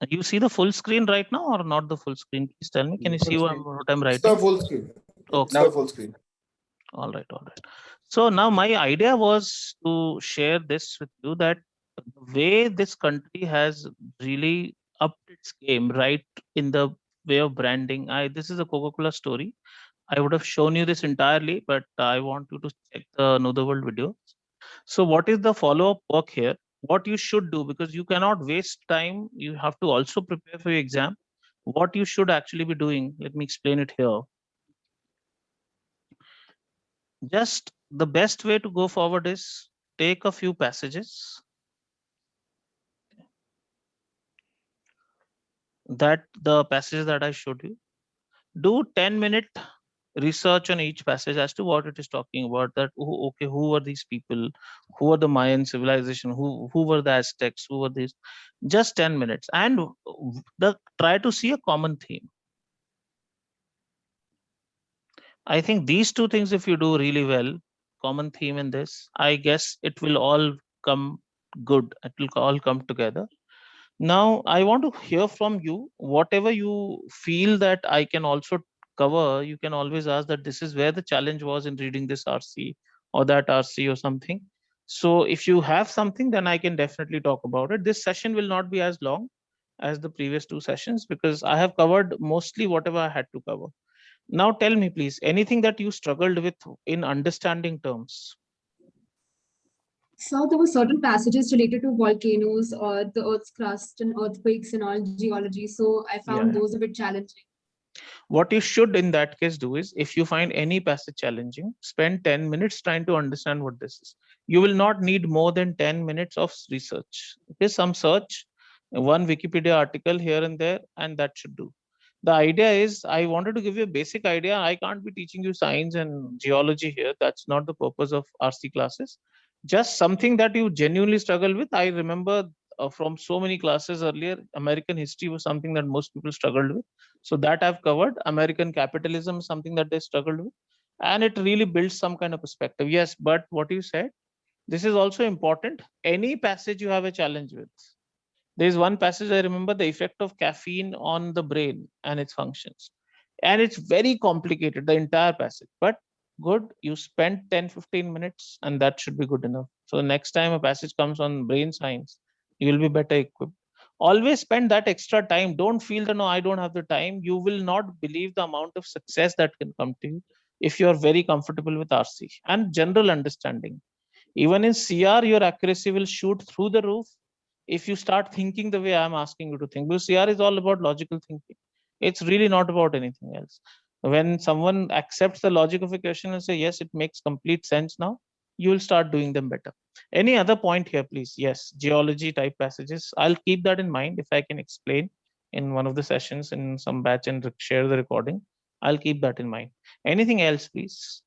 You see the full screen right now or not the full screen? Please tell me. Can you see what I'm writing? It's the full screen. Okay. It's the full screen. All right, all right. So now my idea was to share this with you, that the way this country has really upped its game, right, in the way of branding. This is a Coca-Cola story. I would have shown you this entirely, but I want you to check the Know the World video. So what is the follow-up work here? What you should do, because you cannot waste time. You have to also prepare for your exam. What you should actually be doing, let me explain it here. Just the best way to go forward is take a few passages that the passages that I showed you. Do 10-minute research on each passage as to what it is talking about, that okay, who were these people, who were the Mayan civilization, who were the Aztecs, who were these, just 10 minutes, and try to see a common theme. I think these two things, if you do really well, common theme in this, I guess it will all come good. It will all come together. Now, I want to hear from you, whatever you feel that I can also cover, you can always ask that this is where the challenge was in reading this RC or that RC or something. So if you have something, then I can definitely talk about it. This session will not be as long as the previous two sessions because I have covered mostly whatever I had to cover. Now tell me, please, anything that you struggled with in understanding terms? So there were certain passages related to volcanoes or the Earth's crust and earthquakes and all geology. So I found those a bit challenging. What you should in that case do is, if you find any passage challenging, spend 10 minutes trying to understand what this is. You will not need more than 10 minutes of research. Okay, some search, one Wikipedia article here and there, and that should do. The idea is, I wanted to give you a basic idea. I can't be teaching you science and geology here. That's not the purpose of RC classes. Just something that you genuinely struggle with. I remember from so many classes earlier, American history was something that most people struggled with. So that I've covered. American capitalism is something that they struggled with. And it really builds some kind of perspective. Yes, but what you said, this is also important. Any passage you have a challenge with. There is one passage I remember, the effect of caffeine on the brain and its functions. And it's very complicated, the entire passage. But good, you spent 10-15 minutes and that should be good enough. So next time a passage comes on brain science, you will be better equipped. Always spend that extra time. Don't feel that, no, I don't have the time. You will not believe the amount of success that can come to you if you are very comfortable with RC and general understanding. Even in CR, your accuracy will shoot through the roof if you start thinking the way I'm asking you to think. Because CR is all about logical thinking. It's really not about anything else. When someone accepts the logic of a question and say, yes, it makes complete sense now, you will start doing them better. Any other point here, please? Yes, geology type passages. I'll keep that in mind if I can explain in one of the sessions in some batch and share the recording. I'll keep that in mind. Anything else, please?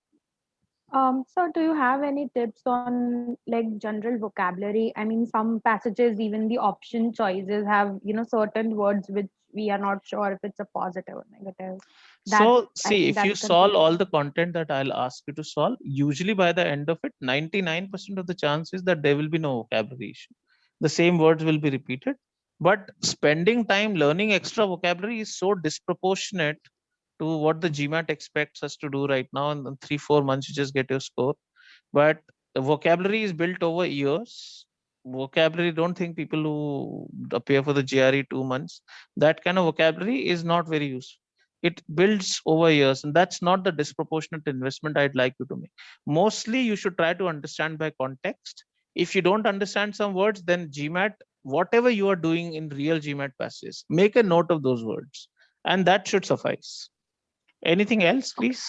So do you have any tips on like general vocabulary? I mean, some passages, even the option choices have, certain words which we are not sure if it's a positive or negative. So see, if you solve all the content that I'll ask you to solve, usually by the end of it, 99% of the chances that there will be no vocabulary issue. The same words will be repeated, but spending time learning extra vocabulary is so disproportionate to what the GMAT expects us to do right now. And in 3-4 months, you just get your score. But the vocabulary is built over years. Vocabulary, don't think people who appear for the GRE 2 months, that kind of vocabulary is not very useful. It builds over years, and that's not the disproportionate investment I'd like you to make. Mostly, you should try to understand by context. If you don't understand some words, then GMAT, whatever you are doing in real GMAT passages, make a note of those words, and that should suffice. Anything else, please?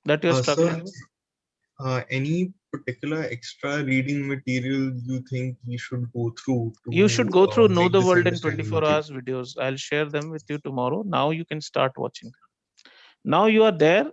That you're struggling with? Any particular extra reading material you think we should go through? You should go through Know the World in 24 hours videos. I'll share them with you tomorrow. Now you can start watching. Now you are there.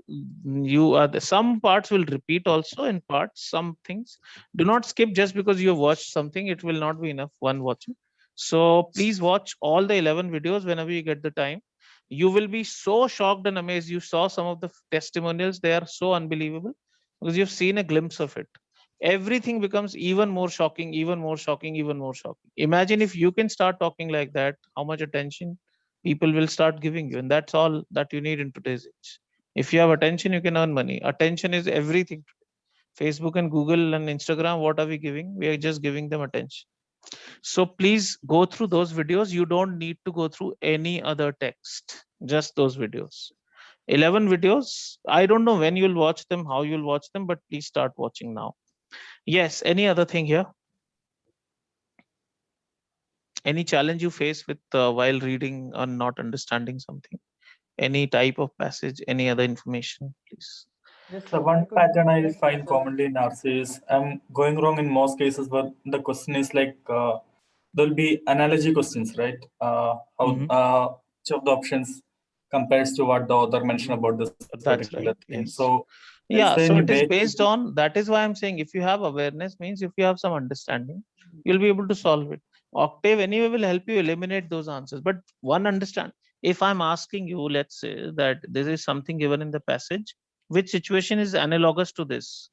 Some parts will repeat also in parts, some things. Do not skip just because you have watched something. It will not be enough one watching. So please watch all the 11 videos whenever you get the time. You will be so shocked and amazed. You saw some of the testimonials. They are so unbelievable because you've seen a glimpse of it. Everything becomes even more shocking, even more shocking, even more shocking. Imagine if you can start talking like that, how much attention people will start giving you. And that's all that you need in today's age. If you have attention, you can earn money. Attention is everything. Facebook and Google and Instagram, what are we giving? We are just giving them attention. So please go through those videos. You don't need to go through any other text, just those videos. 11 videos. I don't know when you'll watch them, how you'll watch them, but please start watching now. Yes, any other thing here? Any challenge you face with while reading or not understanding something? Any type of passage, any other information, please? Yes, the one pattern I find commonly in RC is I'm going wrong in most cases, but the question is like there'll be analogy questions, right? Which of the options compares to what the author mentioned about this That's particular right. thing. Yes. So Yeah, is so there it any is way based to- on, that is why I'm saying if you have awareness, means if you have some understanding, you'll be able to solve it. Octave anyway will help you eliminate those answers. But one understand, if I'm asking you, let's say that this is something given in the passage, which situation is analogous to this?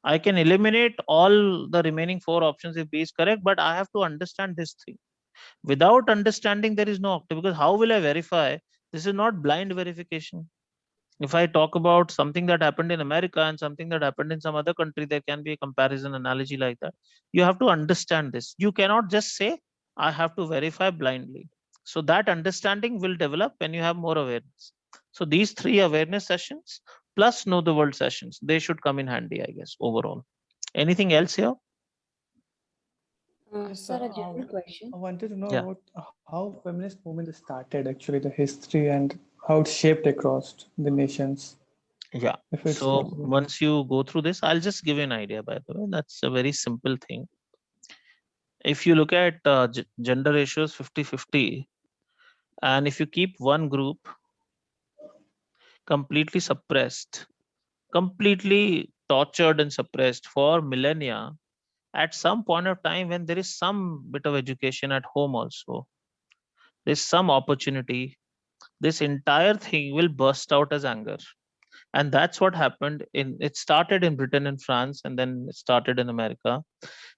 I can eliminate all the remaining 4 options if B is correct, but I have to understand this thing. Without understanding, there is no octave, because how will I verify? This is not blind verification. If I talk about something that happened in America and something that happened in some other country, there can be a comparison analogy like that. You have to understand this. You cannot just say, I have to verify blindly. So that understanding will develop when you have more awareness. So these 3 awareness sessions plus know the world sessions, they should come in handy, I guess, overall. Anything else here? Sir, a general question. I wanted to know Yeah. about how feminist movement started, actually, the history and how it shaped across the nations. Yeah. If it's So possible. once you go through this, I'll just give you an idea, by the way. That's a very simple thing. If you look at gender ratios 50-50, and if you keep one group completely suppressed, completely tortured and suppressed for millennia, at some point of time when there is some bit of education at home also, there's some opportunity, this entire thing will burst out as anger. And that's what happened it started in Britain and France, and then it started in America.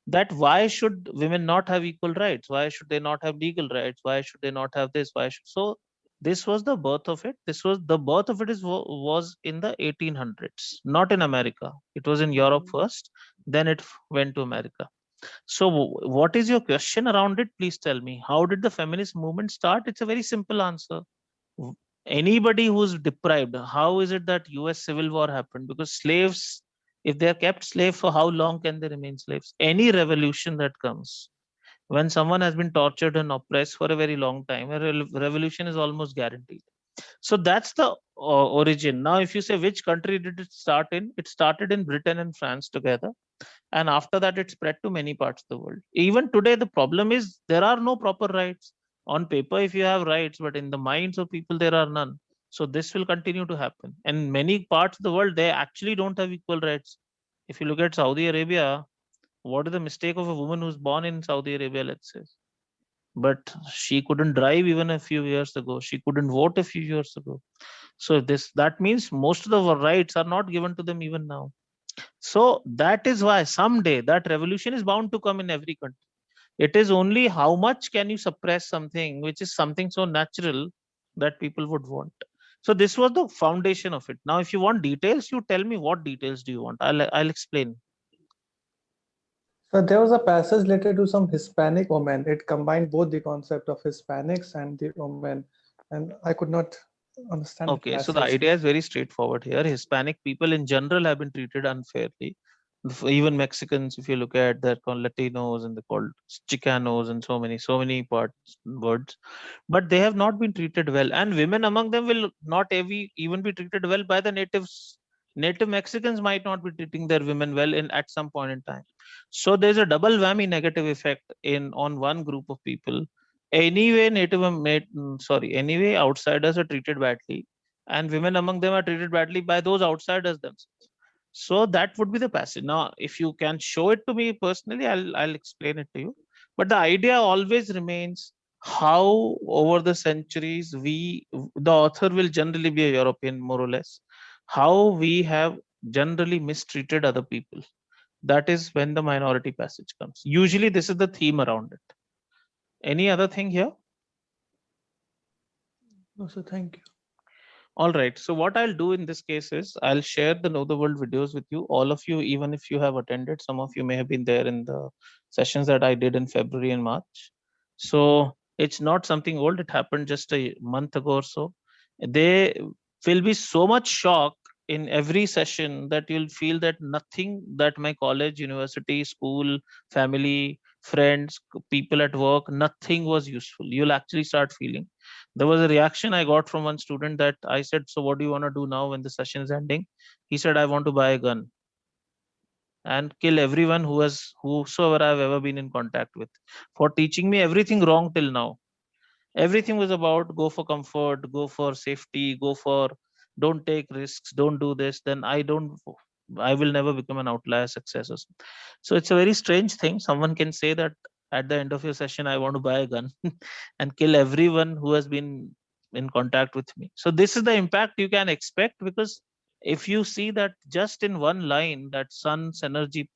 That why should women not have equal rights? Why should they not have legal rights? Why should they not have this? So this was the birth of it. The birth of it was in the 1800s, not in America. It was in Europe first, then it went to America. So what is your question around it? Please tell me. How did the feminist movement start? It's a very simple answer. Anybody who's deprived, how is it that US Civil War happened? Because slaves, if they're kept slave, for how long can they remain slaves? Any revolution that comes, when someone has been tortured and oppressed for a very long time, a revolution is almost guaranteed. So that's the origin. Now, if you say which country did it start in, it started in Britain and France together. And after that, it spread to many parts of the world. Even today, the problem is there are no proper rights. On paper, if you have rights, but in the minds of people, there are none. So this will continue to happen. And many parts of the world, they actually don't have equal rights. If you look at Saudi Arabia, what is the mistake of a woman who's born in Saudi Arabia, let's say? But she couldn't drive even a few years ago. She couldn't vote a few years ago. So that means most of the rights are not given to them even now. So that is why someday that revolution is bound to come in every country. It is only how much can you suppress something which is something so natural that people would want. So this was the foundation of it. Now, if you want details, you tell me what details do you want. I'll explain. So there was a passage related to some Hispanic women. It combined both the concept of Hispanics and the women, and I could not understand. Okay, so the idea is very straightforward here. Hispanic people in general have been treated unfairly. Even Mexicans, if you look at, they're called Latinos and they're called Chicanos and so many words, but they have not been treated well. And women among them will not even be treated well by the natives. Native Mexicans might not be treating their women well at some point in time. So there's a double whammy negative effect on one group of people. Anyway, anyway, outsiders are treated badly, and women among them are treated badly by those outsiders themselves. So that would be the passage. Now, if you can show it to me personally, I'll explain it to you. But the idea always remains how over the centuries the author will generally be a European, more or less, how we have generally mistreated other people. That is when the minority passage comes. Usually this is the theme around it. Any other thing here? No, so thank you. All right. So what I'll do in this case is I'll share the Know the World videos with you. All of you, even if you have attended, some of you may have been there in the sessions that I did in February and March. So it's not something old. It happened just a month ago or so. They will be so much shock in every session that you'll feel that nothing that my college, university, school, family, friends, people at work, nothing was useful. You'll actually start feeling. There was a reaction I got from one student that I said, so what do you want to do now when the session is ending? He said, I want to buy a gun and kill everyone whosoever I've ever been in contact with for teaching me everything wrong till now. Everything was about go for comfort, go for safety, go for don't take risks, don't do this. Then I will never become an outlier success. So it's a very strange thing. Someone can say that at the end of your session, I want to buy a gun and kill everyone who has been in contact with me. So this is the impact you can expect, because if you see that just in one line, that sun's energy,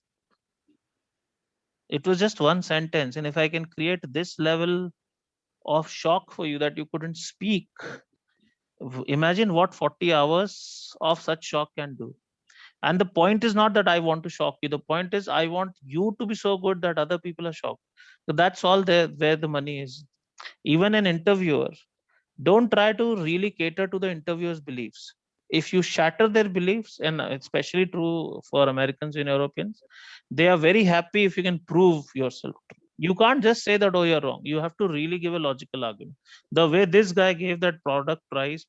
it was just one sentence. And if I can create this level of shock for you that you couldn't speak, imagine what 40 hours of such shock can do. And the point is not that I want to shock you. The point is I want you to be so good that other people are shocked. So that's all there where the money is. Even an interviewer, don't try to really cater to the interviewer's beliefs. If you shatter their beliefs, and especially true for Americans and Europeans, they are very happy if you can prove yourself. You can't just say that, oh, you're wrong. You have to really give a logical argument. The way this guy gave that product price,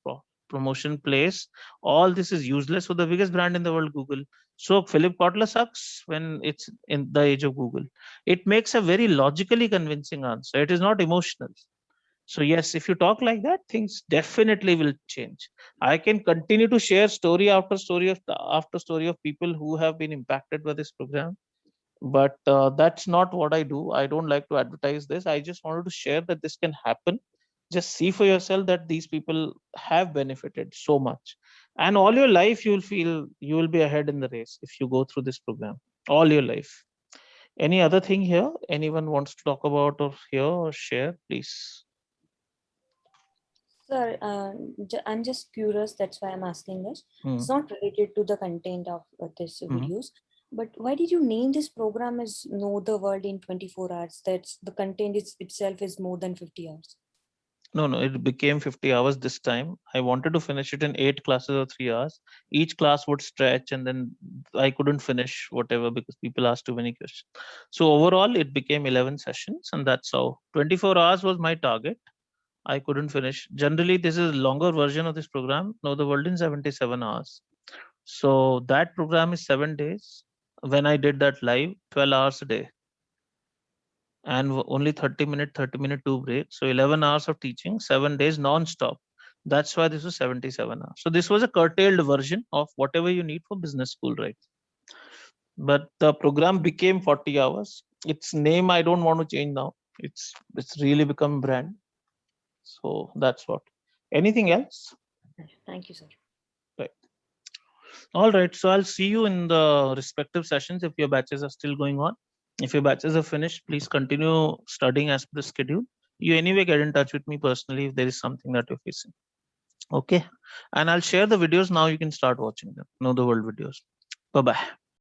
promotion place, all this is useless for the biggest brand in the world, Google. So Philip Kotler sucks when it's in the age of Google. It makes a very logically convincing answer. It is not emotional. So yes, if you talk like that, things definitely will change. I can continue to share story after story of people who have been impacted by this program. But that's not what I do. I don't like to advertise this. I just wanted to share that this can happen. Just see for yourself that these people have benefited so much. And all your life, you will feel you will be ahead in the race if you go through this program. All your life. Any other thing here? Anyone wants to talk about or hear or share, please? Sir, I'm just curious. That's why I'm asking this. It's not related to the content of this videos. But why did you name this program as Know the World in 24 hours? That's the content itself is more than 50 hours. No, it became 50 hours this time. I wanted to finish it in 8 classes or 3 hours. Each class would stretch, and then I couldn't finish whatever because people asked too many questions. So overall, it became 11 sessions, and that's how 24 hours was my target. I couldn't finish. Generally, this is a longer version of this program. Know the World in 77 hours. So that program is 7 days. When I did that live, 12 hours a day. And only 30 minute 2 breaks. So 11 hours of teaching, 7 days non-stop. That's why this was 77 hours. So this was a curtailed version of whatever you need for business school, right? But the program became 40 hours. Its name, I don't want to change now. It's really become brand. So that's what. Anything else? Thank you, sir. Right. All right. So I'll see you in the respective sessions if your batches are still going on. If your batches are finished, please continue studying as per the schedule. You anyway get in touch with me personally if there is something that you're facing. Okay. And I'll share the videos now. You can start watching them. Know the World videos. Bye-bye.